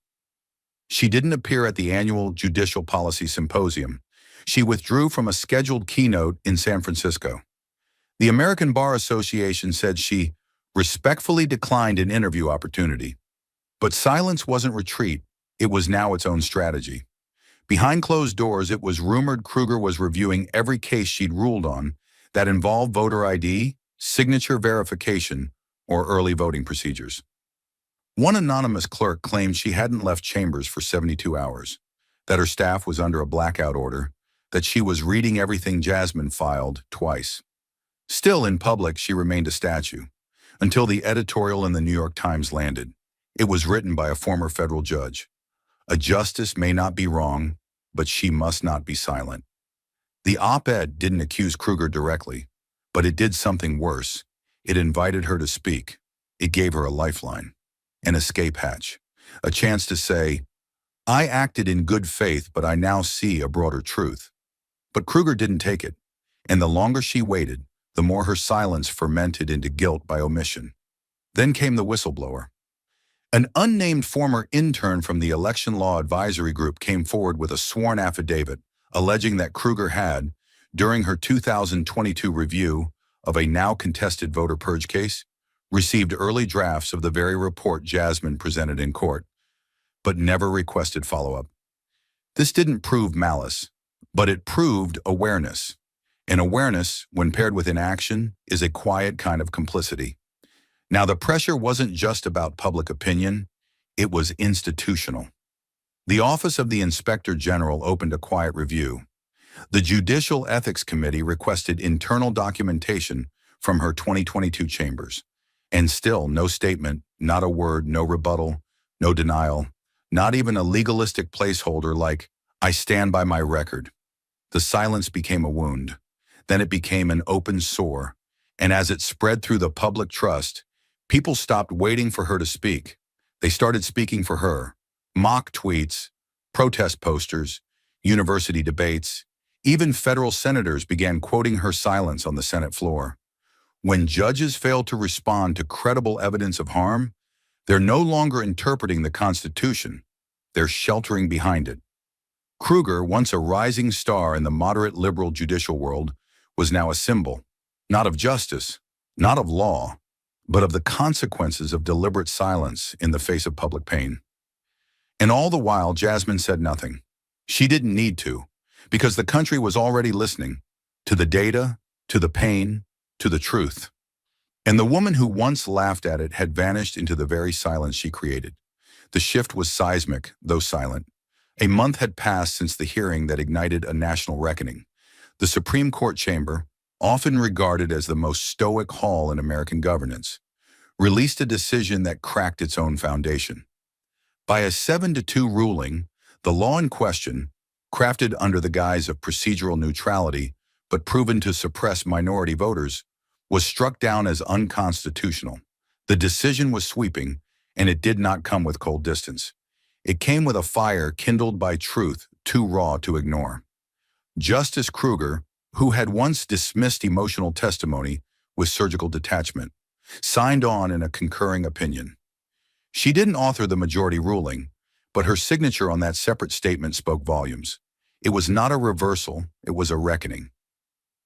She didn't appear at the annual Judicial Policy Symposium. She withdrew from a scheduled keynote in San Francisco. The American Bar Association said she respectfully declined an interview opportunity. But silence wasn't retreat, it was now its own strategy. Behind closed doors, it was rumored Kruger was reviewing every case she'd ruled on that involved voter ID, signature verification, or early voting procedures. One anonymous clerk claimed she hadn't left chambers for 72 hours, that her staff was under a blackout order, that she was reading everything Jasmine filed twice. Still, in public, she remained a statue, until the editorial in the New York Times landed. It was written by a former federal judge. A justice may not be wrong, but she must not be silent. The op-ed didn't accuse Kruger directly, but it did something worse. It invited her to speak. It gave her a lifeline, an escape hatch, a chance to say, I acted in good faith, but I now see a broader truth. But Kruger didn't take it. And the longer she waited, the more her silence fermented into guilt by omission. Then came the whistleblower. An unnamed former intern from the Election Law Advisory Group came forward with a sworn affidavit alleging that Kruger had, during her 2022 review of a now contested voter purge case, received early drafts of the very report Jasmine presented in court, but never requested follow-up. This didn't prove malice, but it proved awareness. And awareness, when paired with inaction, is a quiet kind of complicity. Now, the pressure wasn't just about public opinion, it was institutional. The Office of the Inspector General opened a quiet review. The Judicial Ethics Committee requested internal documentation from her 2022 chambers. And still, no statement, not a word, no rebuttal, no denial, not even a legalistic placeholder like, "I stand by my record." The silence became a wound. Then it became an open sore. And as it spread through the public trust, people stopped waiting for her to speak. They started speaking for her. Mock tweets, protest posters, university debates, even federal senators began quoting her silence on the Senate floor. When judges fail to respond to credible evidence of harm, they're no longer interpreting the Constitution. They're sheltering behind it. Kruger, once a rising star in the moderate liberal judicial world, was now a symbol, not of justice, not of law, but of the consequences of deliberate silence in the face of public pain. And all the while, Jasmine said nothing. She didn't need to, because the country was already listening to the data, to the pain, to the truth. And the woman who once laughed at it had vanished into the very silence she created. The shift was seismic, though silent. A month had passed since the hearing that ignited a national reckoning. The Supreme Court chamber, often regarded as the most stoic hall in American governance, released a decision that cracked its own foundation. By a 7-2 ruling, the law in question, crafted under the guise of procedural neutrality but proven to suppress minority voters, was struck down as unconstitutional. The decision was sweeping, and it did not come with cold distance. It came with a fire kindled by truth too raw to ignore. Justice Kruger, who had once dismissed emotional testimony with surgical detachment, signed on in a concurring opinion. She didn't author the majority ruling, but her signature on that separate statement spoke volumes. It was not a reversal, it was a reckoning.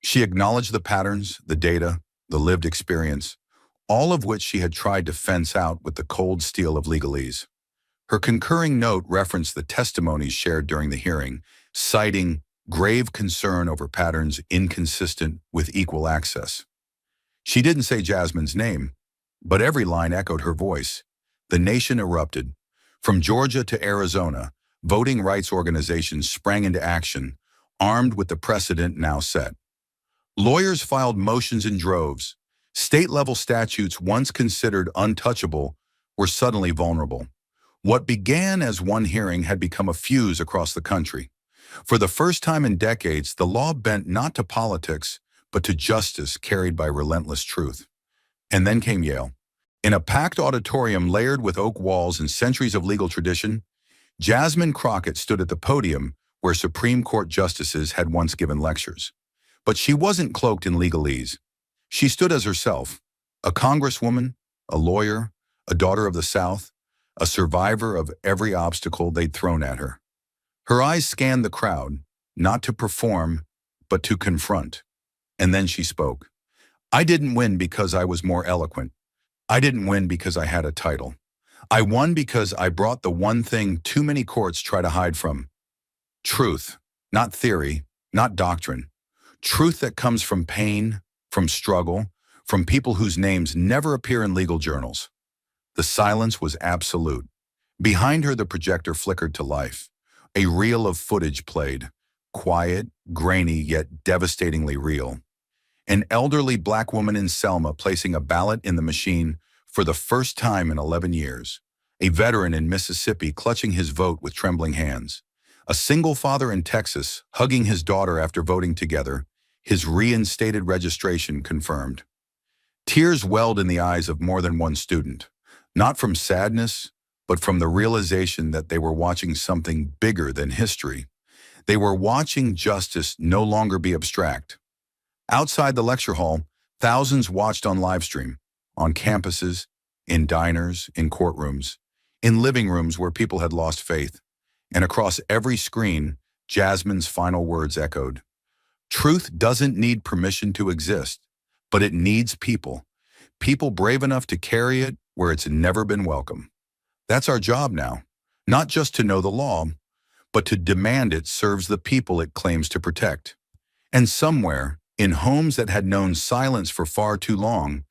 She acknowledged the patterns, the data, the lived experience, all of which she had tried to fence out with the cold steel of legalese. Her concurring note referenced the testimonies shared during the hearing, citing grave concern over patterns inconsistent with equal access. She didn't say Jasmine's name, but every line echoed her voice. The nation erupted. From Georgia to Arizona, voting rights organizations sprang into action, armed with the precedent now set. Lawyers filed motions in droves. State-level statutes once considered untouchable were suddenly vulnerable. What began as one hearing had become a fuse across the country. For the first time in decades, the law bent not to politics, but to justice carried by relentless truth. And then came Yale. In a packed auditorium layered with oak walls and centuries of legal tradition, Jasmine Crockett stood at the podium where Supreme Court justices had once given lectures. But she wasn't cloaked in legalese. She stood as herself, a congresswoman, a lawyer, a daughter of the South, a survivor of every obstacle they'd thrown at her. Her eyes scanned the crowd, not to perform, but to confront. And then she spoke. "I didn't win because I was more eloquent. I didn't win because I had a title. I won because I brought the one thing too many courts try to hide from. Truth, not theory, not doctrine. Truth that comes from pain, from struggle, from people whose names never appear in legal journals." The silence was absolute. Behind her, the projector flickered to life. A reel of footage played, quiet, grainy, yet devastatingly real. An elderly black woman in Selma placing a ballot in the machine for the first time in 11 years. A veteran in Mississippi clutching his vote with trembling hands. A single father in Texas hugging his daughter after voting together, his reinstated registration confirmed. Tears welled in the eyes of more than one student, not from sadness, but from the realization that they were watching something bigger than history. They were watching justice no longer be abstract, Outside the lecture hall, thousands watched on livestream, on campuses, in diners, in courtrooms, in living rooms where people had lost faith. And across every screen, Jasmine's final words echoed. Truth doesn't need permission to exist, but it needs people. People brave enough to carry it where it's never been welcome. That's our job now, not just to know the law, but to demand it serves the people it claims to protect. And somewhere, in homes that had known silence for far too long,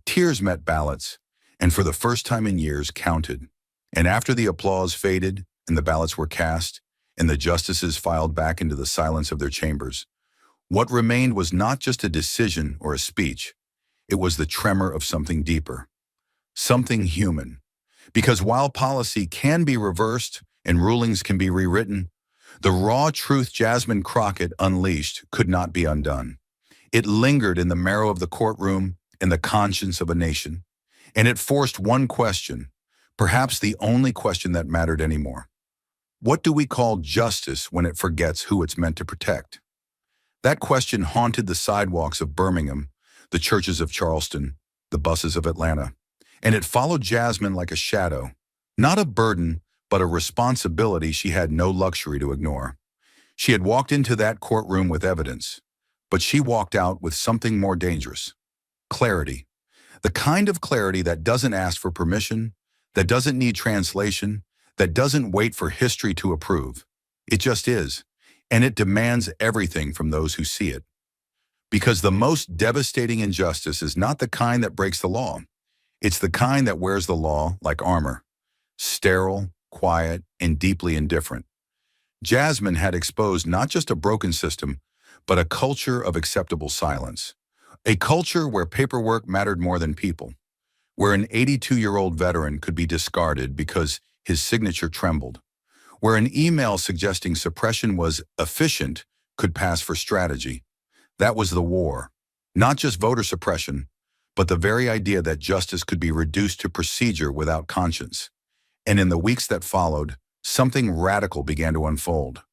tears met ballots, and for the first time in years counted. And after the applause faded and the ballots were cast, and the justices filed back into the silence of their chambers, what remained was not just a decision or a speech. It was the tremor of something deeper, something human. Because while policy can be reversed and rulings can be rewritten, the raw truth Jasmine Crockett unleashed could not be undone. It lingered in the marrow of the courtroom and the conscience of a nation. And it forced one question, perhaps the only question that mattered anymore. What do we call justice when it forgets who it's meant to protect? That question haunted the sidewalks of Birmingham, the churches of Charleston, the buses of Atlanta. And it followed Jasmine like a shadow, not a burden, but a responsibility she had no luxury to ignore. She had walked into that courtroom with evidence, but she walked out with something more dangerous. Clarity. The kind of clarity that doesn't ask for permission, that doesn't need translation, that doesn't wait for history to approve. It just is, and it demands everything from those who see it. Because the most devastating injustice is not the kind that breaks the law. It's the kind that wears the law like armor, sterile, quiet, and deeply indifferent. Jasmine had exposed not just a broken system, but a culture of acceptable silence. A culture where paperwork mattered more than people, where an 82-year-old veteran could be discarded because his signature trembled, where an email suggesting suppression was efficient could pass for strategy. That was the war, not just voter suppression, but the very idea that justice could be reduced to procedure without conscience. And in the weeks that followed, something radical began to unfold,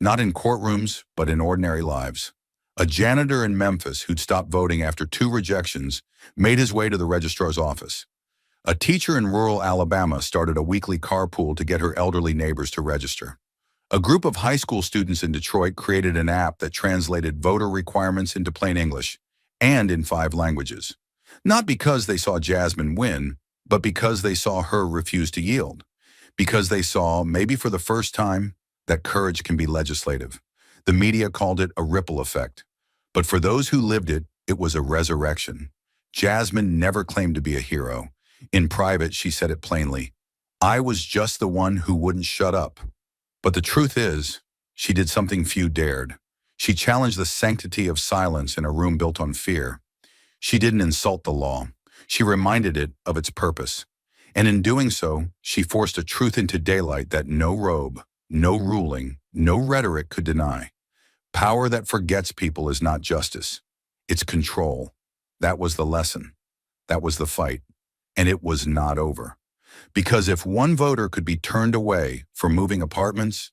not in courtrooms, but in ordinary lives. A janitor in Memphis who'd stopped voting after 2 rejections made his way to the registrar's office. A teacher in rural Alabama started a weekly carpool to get her elderly neighbors to register. A group of high school students in Detroit created an app that translated voter requirements into plain English and in 5 languages. Not because they saw Jasmine win, but because they saw her refuse to yield. Because they saw, maybe for the first time, that courage can be legislative. The media called it a ripple effect. But for those who lived it, it was a resurrection. Jasmine never claimed to be a hero. In private, she said it plainly. I was just the one who wouldn't shut up. But the truth is, she did something few dared. She challenged the sanctity of silence in a room built on fear. She didn't insult the law. She reminded it of its purpose. And in doing so, she forced a truth into daylight that no robe, no ruling, no rhetoric could deny. Power that forgets people is not justice. It's control. That was the lesson. That was the fight. And it was not over. Because if one voter could be turned away for moving apartments,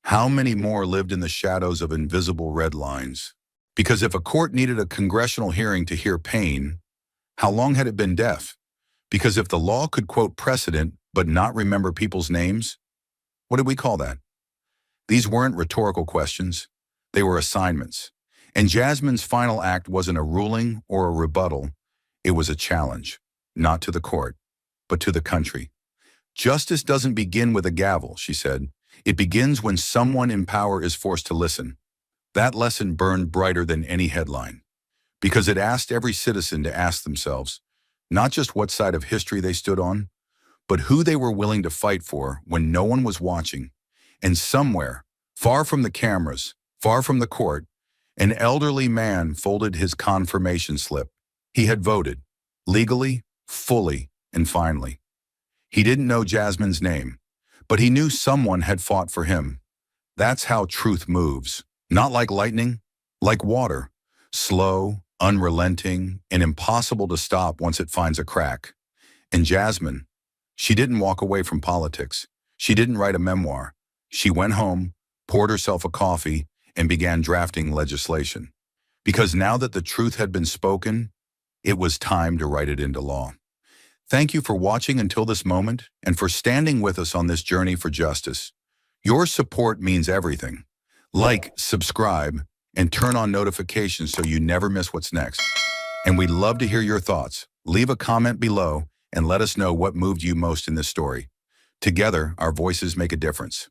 how many more lived in the shadows of invisible red lines? Because if a court needed a congressional hearing to hear pain, how long had it been deaf? Because if the law could quote precedent but not remember people's names, what did we call that? These weren't rhetorical questions. They were assignments. And Jasmine's final act wasn't a ruling or a rebuttal. It was a challenge, not to the court, but to the country. Justice doesn't begin with a gavel, she said. It begins when someone in power is forced to listen. That lesson burned brighter than any headline, because it asked every citizen to ask themselves, not just what side of history they stood on, but who they were willing to fight for when no one was watching. And somewhere, far from the cameras, far from the court, an elderly man folded his confirmation slip. He had voted, legally, fully, and finally. He didn't know Jasmine's name, but he knew someone had fought for him. That's how truth moves. Not like lightning, like water. Slow, unrelenting, and impossible to stop once it finds a crack. And Jasmine, she didn't walk away from politics. She didn't write a memoir. She went home, poured herself a coffee, and began drafting legislation. because now that the truth had been spoken, it was time to write it into law. Thank you for watching until this moment and for standing with us on this journey for justice. Your support means everything. Like, subscribe, and turn on notifications so you never miss what's next. And we'd love to hear your thoughts. Leave a comment below and let us know what moved you most in this story. Together, our voices make a difference.